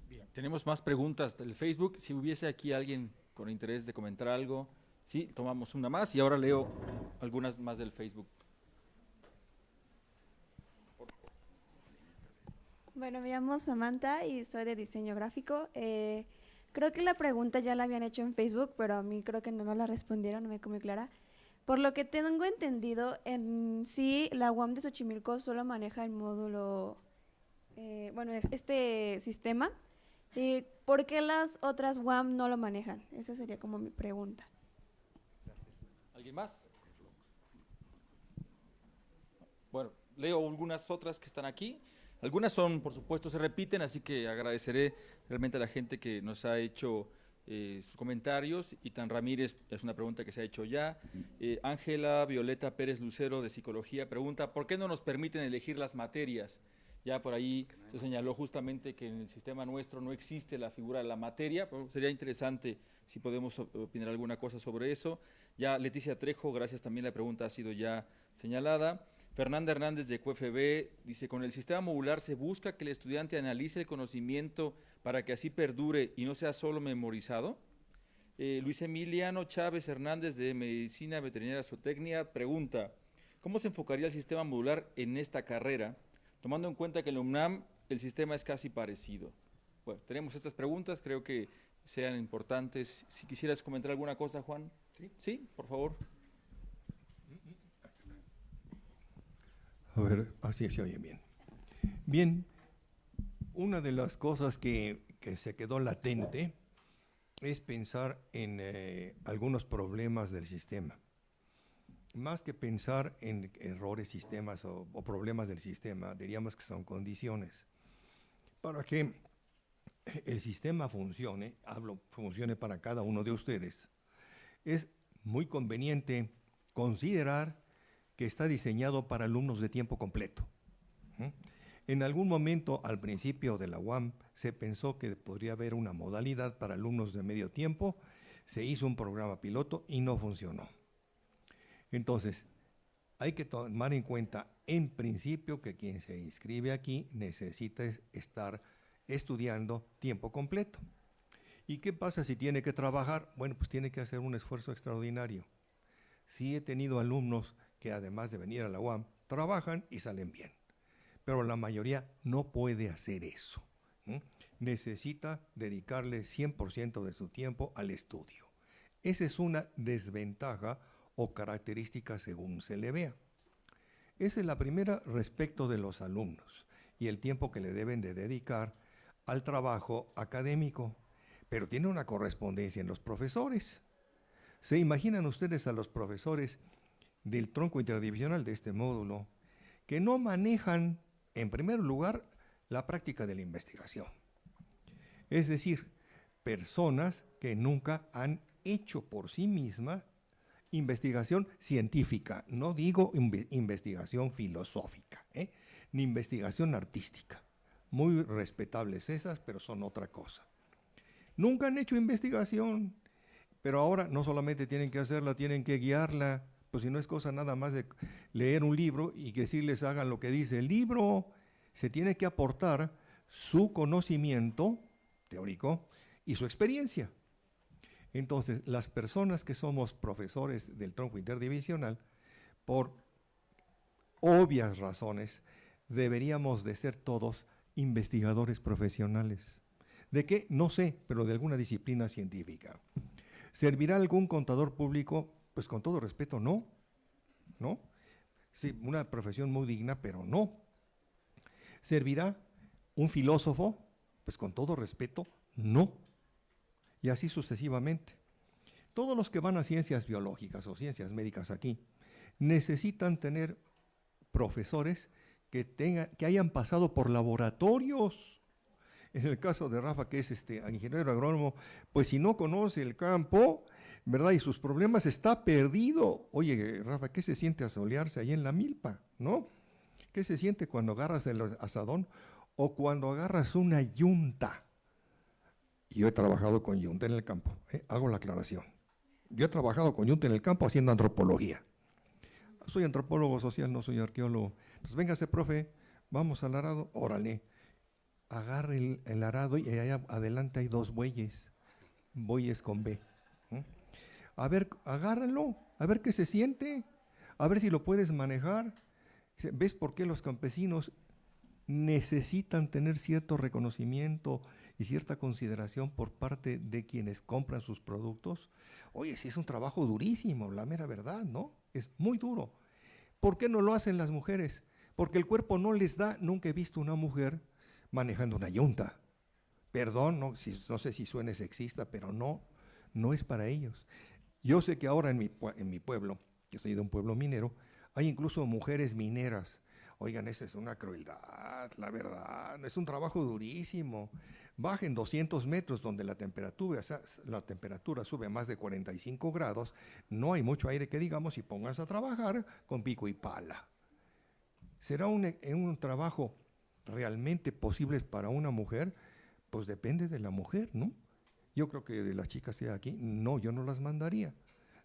Bien, tenemos más preguntas del Facebook. Si hubiese aquí alguien con interés de comentar algo, sí, tomamos una más y ahora leo algunas más del Facebook. Bueno, me llamo Samantha y soy de diseño gráfico. Creo que la pregunta ya la habían hecho en Facebook, pero a mí creo que no la respondieron, no me quedó muy clara. Por lo que tengo entendido, en sí la UAM de Xochimilco solo maneja el módulo, este sistema. ¿Por qué las otras UAM no lo manejan? Esa sería como mi pregunta. Gracias. ¿Alguien más? Bueno, leo algunas otras que están aquí. Algunas son, por supuesto, se repiten, así que agradeceré realmente a la gente que nos ha hecho sus comentarios. Itan Ramírez, es una pregunta que se ha hecho ya. Ángela Violeta Pérez Lucero, de Psicología, pregunta, ¿por qué no nos permiten elegir las materias? Ya por ahí se señaló justamente que en el sistema nuestro no existe la figura de la materia, pero sería interesante si podemos opinar alguna cosa sobre eso. Ya Leticia Trejo, gracias, también la pregunta ha sido ya señalada. Fernanda Hernández, de QFB, dice, con el sistema modular se busca que el estudiante analice el conocimiento para que así perdure y no sea solo memorizado. Luis Emiliano Chávez Hernández, de Medicina Veterinaria Zootecnia, pregunta, ¿cómo se enfocaría el sistema modular en esta carrera, tomando en cuenta que en la UNAM el sistema es casi parecido? Bueno, tenemos estas preguntas, creo que sean importantes. Si quisieras comentar alguna cosa, Juan. Sí, por favor. A ver, así se oye bien. Bien, una de las cosas que se quedó latente es pensar en algunos problemas del sistema. Más que pensar en errores sistemas o problemas del sistema, diríamos que son condiciones. Para que el sistema funcione, funcione para cada uno de ustedes, es muy conveniente considerar que está diseñado para alumnos de tiempo completo. En algún momento, al principio de la UAM, se pensó que podría haber una modalidad para alumnos de medio tiempo, se hizo un programa piloto y no funcionó. Entonces, hay que tomar en cuenta, en principio, que quien se inscribe aquí necesita estar estudiando tiempo completo. ¿Y qué pasa si tiene que trabajar? Bueno, pues tiene que hacer un esfuerzo extraordinario. Sí he tenido alumnos que además de venir a la UAM, trabajan y salen bien. Pero la mayoría no puede hacer eso. Necesita dedicarle 100% de su tiempo al estudio. Esa es una desventaja o característica según se le vea. Esa es la primera respecto de los alumnos y el tiempo que le deben de dedicar al trabajo académico. Pero tiene una correspondencia en los profesores. ¿Se imaginan ustedes a los profesores del tronco interdivisional de este módulo que no manejan, en primer lugar, la práctica de la investigación? Es decir, personas que nunca han hecho por sí mismas investigación científica, no digo investigación filosófica, ni investigación artística. Muy respetables esas, pero son otra cosa. Nunca han hecho investigación, pero ahora no solamente tienen que hacerla, tienen que guiarla. Pues si no es cosa nada más de leer un libro y que sí les hagan lo que dice el libro, se tiene que aportar su conocimiento teórico y su experiencia. Entonces, las personas que somos profesores del tronco interdivisional, por obvias razones, deberíamos de ser todos investigadores profesionales. ¿De qué? No sé, pero de alguna disciplina científica. ¿Servirá algún contador público? Pues con todo respeto, no. ¿No? Sí, una profesión muy digna, pero no. ¿Servirá un filósofo? Pues con todo respeto, no. Y así sucesivamente. Todos los que van a ciencias biológicas o ciencias médicas aquí necesitan tener profesores que hayan pasado por laboratorios. En el caso de Rafa, que es ingeniero agrónomo, pues si no conoce el campo, ¿verdad? Y sus problemas, está perdido. Oye, Rafa, ¿qué se siente asolearse ahí en la milpa? ¿No? ¿Qué se siente cuando agarras el asadón o cuando agarras una yunta? Yo he trabajado con yunta en el campo, hago la aclaración. Yo he trabajado con yunta en el campo haciendo antropología. Soy antropólogo social, no soy arqueólogo. Entonces, véngase, profe, vamos al arado, órale. Agarre el arado y allá adelante hay 2 bueyes con B. A ver, agárralo, a ver qué se siente, a ver si lo puedes manejar. ¿Ves por qué los campesinos necesitan tener cierto reconocimiento y cierta consideración por parte de quienes compran sus productos? Oye, sí es un trabajo durísimo, la mera verdad, ¿no? Es muy duro. ¿Por qué no lo hacen las mujeres? Porque el cuerpo no les da. Nunca he visto una mujer manejando una yunta. Perdón, no sé si suene sexista, pero no es para ellos. Yo sé que ahora en mi pueblo, que soy de un pueblo minero, hay incluso mujeres mineras. Oigan, esa es una crueldad, la verdad, es un trabajo durísimo. Bajen 200 metros donde la temperatura sube a más de 45 grados, no hay mucho aire que digamos, y pónganse a trabajar con pico y pala. ¿Será un trabajo realmente posible para una mujer? Pues depende de la mujer, ¿no? Yo creo que de las chicas que hay aquí, no, yo no las mandaría,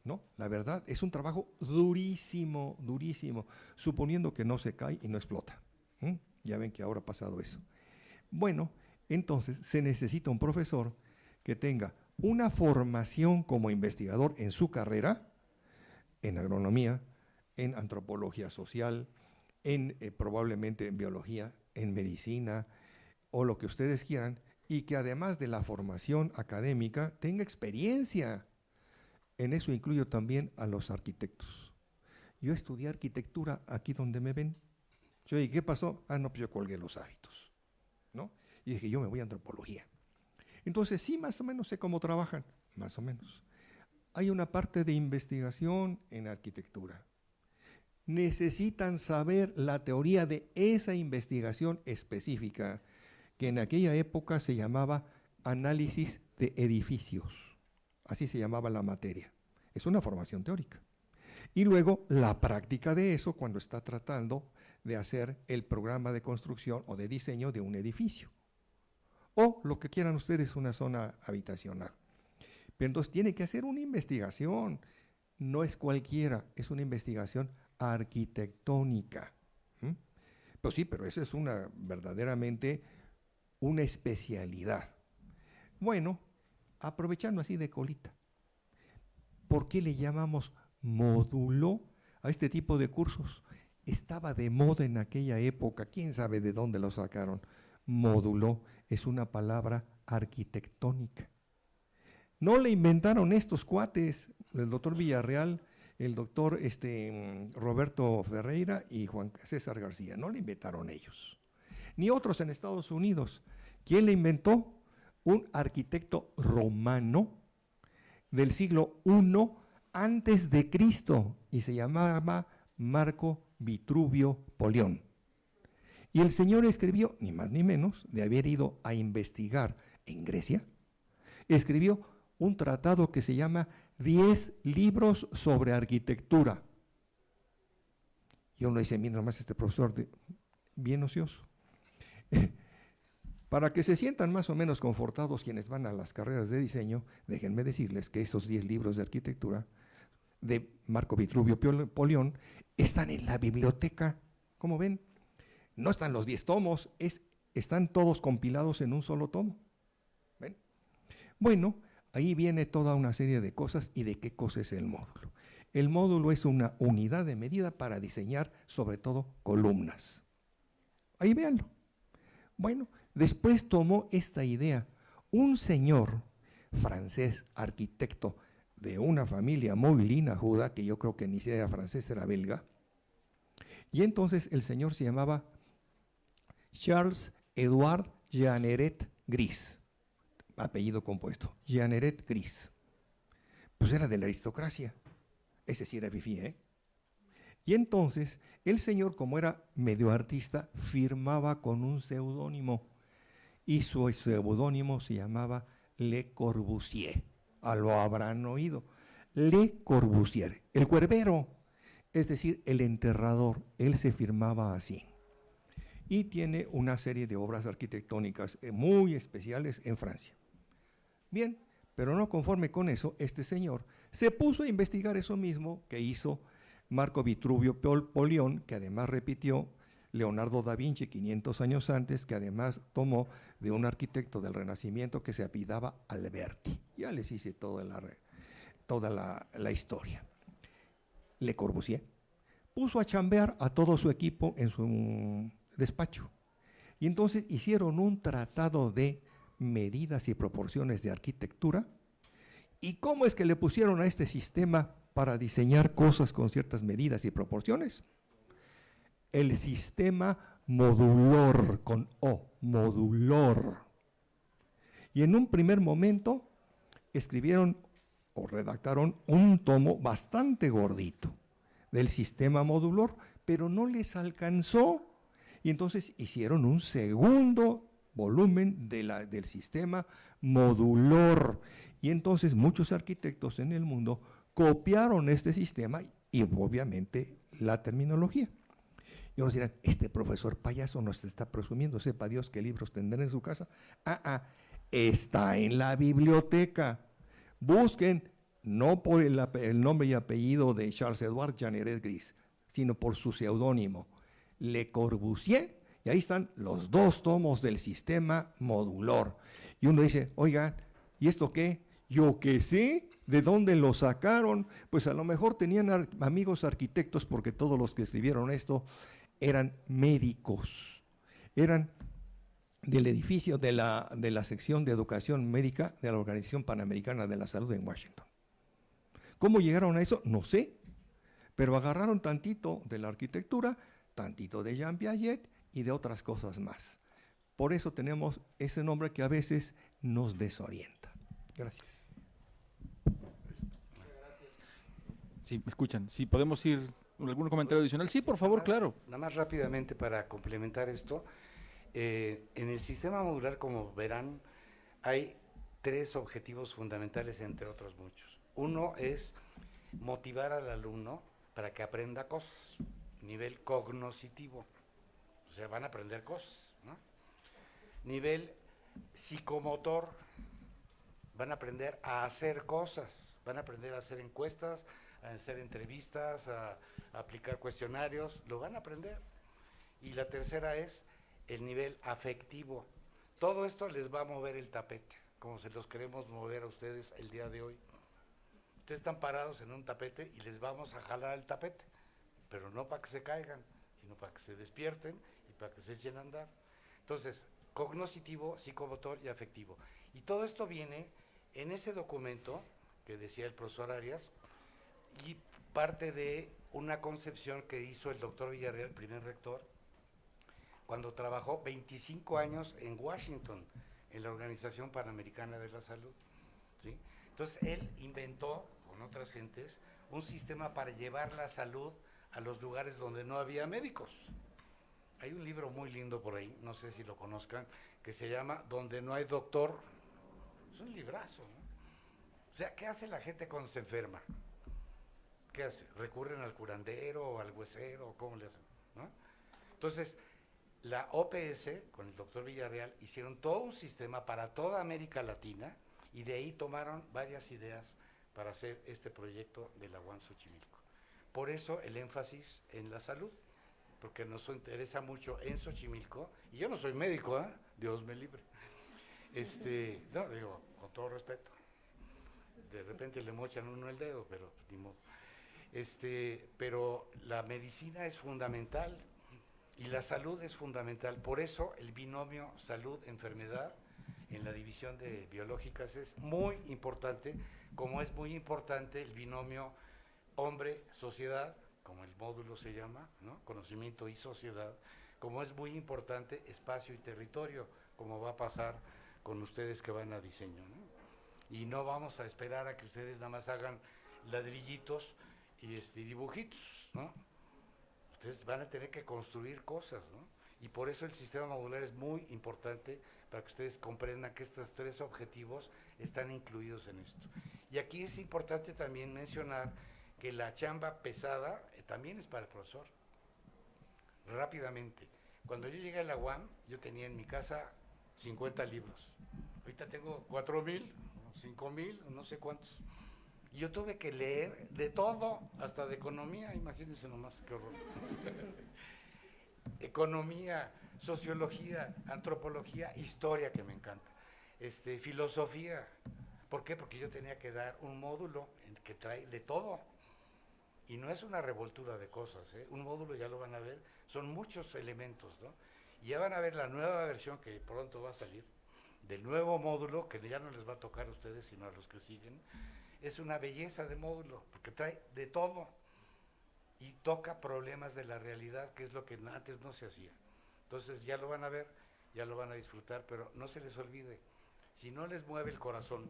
¿no? La verdad, es un trabajo durísimo, durísimo, suponiendo que no se cae y no explota. Ya ven que ahora ha pasado eso. Bueno, entonces se necesita un profesor que tenga una formación como investigador en su carrera, en agronomía, en antropología social, probablemente en biología, en medicina, o lo que ustedes quieran, y que además de la formación académica tenga experiencia. En eso incluyo también a los arquitectos. Yo estudié arquitectura aquí donde me ven. Yo dije, ¿qué pasó? No, pues yo colgué los hábitos, ¿no? Y dije, yo me voy a antropología. Entonces, sí, más o menos sé cómo trabajan, más o menos. Hay una parte de investigación en arquitectura. Necesitan saber la teoría de esa investigación específica, que en aquella época se llamaba análisis de edificios. Así se llamaba la materia. Es una formación teórica. Y luego la práctica de eso cuando está tratando de hacer el programa de construcción o de diseño de un edificio. O lo que quieran ustedes, una zona habitacional. Pero entonces tiene que hacer una investigación. No es cualquiera, es una investigación arquitectónica. Pues sí, pero eso es verdaderamente una especialidad. Bueno, aprovechando así de colita, ¿por qué le llamamos módulo a este tipo de cursos? Estaba de moda en aquella época, quién sabe de dónde lo sacaron. Módulo es una palabra arquitectónica. No le inventaron estos cuates, el doctor Villarreal, el doctor Roberto Ferreira y Juan César García, no le inventaron ellos. Ni otros en Estados Unidos. ¿Quién le inventó? Un arquitecto romano del siglo I antes de Cristo y se llamaba Marco Vitruvio Polión. Y el señor escribió, ni más ni menos, de haber ido a investigar en Grecia, escribió un tratado que se llama 10 libros sobre arquitectura. Yo no hice, mira nomás este profesor bien ocioso. Para que se sientan más o menos confortados quienes van a las carreras de diseño, déjenme decirles que esos 10 libros de arquitectura de Marco Vitruvio Polión están en la biblioteca, ¿cómo ven? No están los 10 tomos, están todos compilados en un solo tomo. ¿Ven? Bueno, ahí viene toda una serie de cosas y de qué cosa es el módulo. El módulo es una unidad de medida para diseñar sobre todo columnas. Ahí véanlo. Bueno, después tomó esta idea un señor francés, arquitecto de una familia muy linajuda, que yo creo que ni siquiera era francés, era belga, y entonces el señor se llamaba Charles-Édouard Jeanneret Gris, apellido compuesto, Jeanneret Gris. Pues era de la aristocracia, ese sí era fifí, ¿eh? Y entonces el señor, como era medio artista, firmaba con un seudónimo y su seudónimo se llamaba Le Corbusier. Lo habrán oído. Le Corbusier, el cuervero, es decir, el enterrador, él se firmaba así. Y tiene una serie de obras arquitectónicas muy especiales en Francia. Bien, pero no conforme con eso, este señor se puso a investigar eso mismo que hizo Marco Vitruvio Polión, que además repitió Leonardo da Vinci 500 años antes, que además tomó de un arquitecto del Renacimiento que se apellidaba Alberti. Ya les hice toda la historia. Le Corbusier puso a chambear a todo su equipo en su despacho. Y entonces hicieron un tratado de medidas y proporciones de arquitectura. ¿Y cómo es que le pusieron a este sistema para diseñar cosas con ciertas medidas y proporciones? El sistema modulor, con O, modulor. Y en un primer momento escribieron o redactaron un tomo bastante gordito del sistema modulor, pero no les alcanzó. Y entonces hicieron un segundo volumen del sistema modular. Y entonces muchos arquitectos en el mundo copiaron este sistema y obviamente la terminología. Y unos dirán, este profesor payaso nos está presumiendo, sepa Dios qué libros tendrá en su casa. Está en la biblioteca. Busquen, no por el nombre y apellido de Charles-Édouard Jeanneret Gris, sino por su seudónimo, Le Corbusier, y ahí están los 2 tomos del sistema modular. Y uno dice, oigan, ¿y esto qué? Yo qué sé, ¿de dónde lo sacaron? Pues a lo mejor tenían amigos arquitectos, porque todos los que escribieron esto eran médicos, eran del edificio de la sección de educación médica de la Organización Panamericana de la Salud en Washington. ¿Cómo llegaron a eso? No sé, pero agarraron tantito de la arquitectura, tantito de Jean Piaget y de otras cosas más. Por eso tenemos ese nombre que a veces nos desorienta. Gracias. Sí, me escuchan. Si podemos ir, ¿algún comentario adicional? Sí, por favor, claro. Nada más rápidamente para complementar esto. En el sistema modular, como verán, hay 3 objetivos fundamentales, entre otros muchos. Uno es motivar al alumno para que aprenda cosas, nivel cognoscitivo, o sea, van a aprender cosas, ¿no? Nivel psicomotor, van a aprender a hacer cosas, van a aprender a hacer encuestas, a hacer entrevistas, a aplicar cuestionarios, lo van a aprender. Y la tercera es el nivel afectivo. Todo esto les va a mover el tapete, como se los queremos mover a ustedes el día de hoy. Ustedes están parados en un tapete y les vamos a jalar el tapete, pero no para que se caigan, sino para que se despierten y para que se echen a andar. Entonces, cognoscitivo, psicomotor y afectivo. Y todo esto viene en ese documento que decía el profesor Arias, y parte de una concepción que hizo el doctor Villarreal, el primer rector, cuando trabajó 25 años en Washington, en la Organización Panamericana de la Salud, ¿sí? Entonces, él inventó, con otras gentes, un sistema para llevar la salud a los lugares donde no había médicos. Hay un libro muy lindo por ahí, no sé si lo conozcan, que se llama Donde no hay doctor. Es un librazo, ¿no? O sea, ¿qué hace la gente cuando se enferma? ¿Qué hace? ¿Recurren al curandero o al huesero? ¿Cómo le hacen? ¿No? Entonces, la OPS, con el doctor Villarreal, hicieron todo un sistema para toda América Latina y de ahí tomaron varias ideas para hacer este proyecto de la UAM Xochimilco. Por eso el énfasis en la salud, porque nos interesa mucho en Xochimilco, y yo no soy médico, Dios me libre. No, digo, con todo respeto. De repente le mochan uno el dedo, pero ni modo. Pero la medicina es fundamental y la salud es fundamental. Por eso el binomio salud-enfermedad en la división de biológicas es muy importante, como es muy importante el binomio hombre-sociedad, como el módulo se llama, ¿no? Conocimiento y sociedad, como es muy importante espacio y territorio, como va a pasar con ustedes que van a diseño, ¿no? Y no vamos a esperar a que ustedes nada más hagan ladrillitos y dibujitos, ¿no? Ustedes van a tener que construir cosas, ¿no? Y por eso el sistema modular es muy importante para que ustedes comprendan que estos 3 objetivos están incluidos en esto. Y aquí es importante también mencionar que la chamba pesada también es para el profesor. Rápidamente, cuando yo llegué a la UAM, yo tenía en mi casa 50 libros. Ahorita tengo 4,000, 5,000, no sé cuántos. Y yo tuve que leer de todo, hasta de economía, imagínense nomás qué horror. Economía, sociología, antropología, historia, que me encanta, filosofía. ¿Por qué? Porque yo tenía que dar un módulo que trae de todo. Y no es una revoltura de cosas, un módulo, ya lo van a ver, son muchos elementos, ¿no? Y ya van a ver la nueva versión que pronto va a salir, del nuevo módulo, que ya no les va a tocar a ustedes, sino a los que siguen. Es una belleza de módulo, porque trae de todo y toca problemas de la realidad, que es lo que antes no se hacía. Entonces ya lo van a ver, ya lo van a disfrutar, pero no se les olvide, si no les mueve el corazón,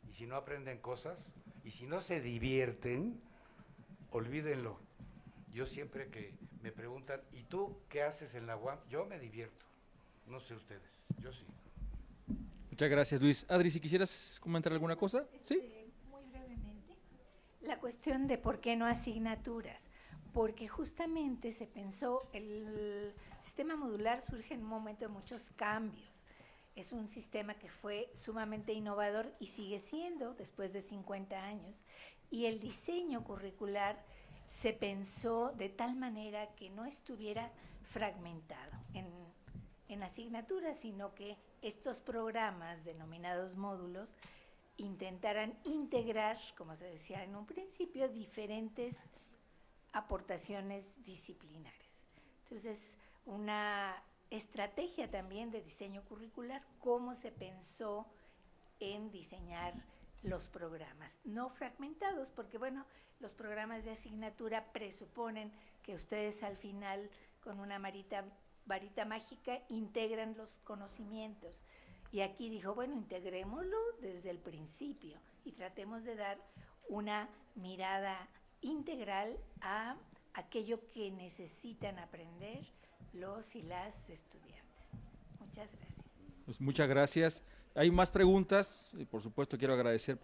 y si no aprenden cosas, y si no se divierten, olvídenlo. Yo siempre que me preguntan, ¿y tú qué haces en la UAM? Yo me divierto. No sé ustedes, yo sí. Muchas gracias, Luis. Adri, si quisieras comentar alguna cosa, ¿sí? Muy brevemente, la cuestión de por qué no asignaturas, porque justamente se pensó, el sistema modular surge en un momento de muchos cambios. Es un sistema que fue sumamente innovador y sigue siendo después de 50 años. Y el diseño curricular se pensó de tal manera que no estuviera fragmentado en asignaturas, sino que estos programas denominados módulos intentaran integrar, como se decía en un principio, diferentes aportaciones disciplinares. Entonces, una estrategia también de diseño curricular, cómo se pensó en diseñar los programas, no fragmentados, porque bueno, los programas de asignatura presuponen que ustedes al final, con una varita mágica, integran los conocimientos. Y aquí dijo, bueno, integrémoslo desde el principio y tratemos de dar una mirada integral a aquello que necesitan aprender los y las estudiantes. Muchas gracias. Pues muchas gracias. Hay más preguntas, y por supuesto quiero agradecer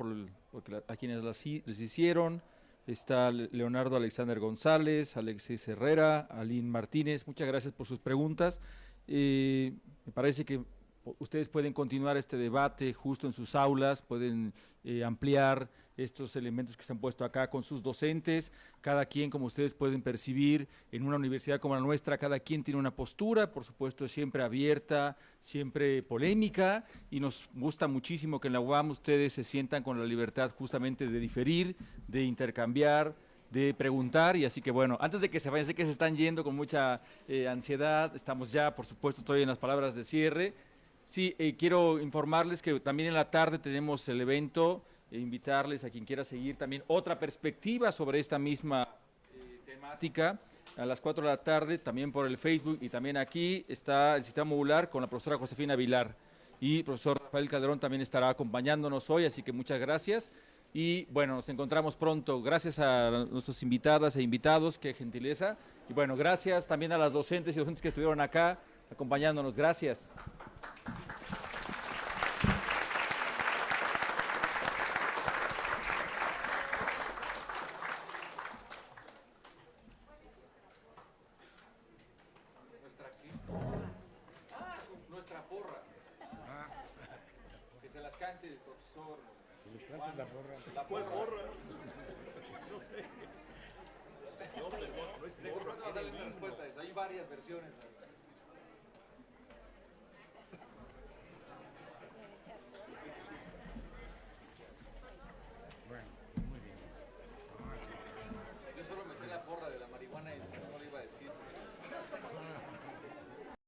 a quienes les hicieron. Está Leonardo Alexander González, Alexis Herrera, Aline Martínez, muchas gracias por sus preguntas. Me parece que ustedes pueden continuar este debate justo en sus aulas, pueden ampliar estos elementos que se han puesto acá con sus docentes. Cada quien, como ustedes pueden percibir, en una universidad como la nuestra, cada quien tiene una postura, por supuesto siempre abierta, siempre polémica, y nos gusta muchísimo que en la UAM ustedes se sientan con la libertad justamente de diferir, de intercambiar, de preguntar. Y así que bueno, antes de que se vayan, sé que se están yendo con mucha ansiedad, estamos ya, por supuesto, estoy en las palabras de cierre. Sí, quiero informarles que también en la tarde tenemos el evento, invitarles a quien quiera seguir también otra perspectiva sobre esta misma temática. A las 4 de la tarde, también por el Facebook y también aquí, está el sistema modular con la profesora Josefina Vilar. Y el profesor Rafael Calderón también estará acompañándonos hoy, así que muchas gracias. Y bueno, nos encontramos pronto. Gracias a nuestras invitadas e invitados, qué gentileza. Y bueno, gracias también a las docentes y docentes que estuvieron acá acompañándonos. Gracias. Nuestra porra. Que se las cante el profesor. Que les cantes la porra. La porra. No, perdón, no es porra. Hay varias versiones.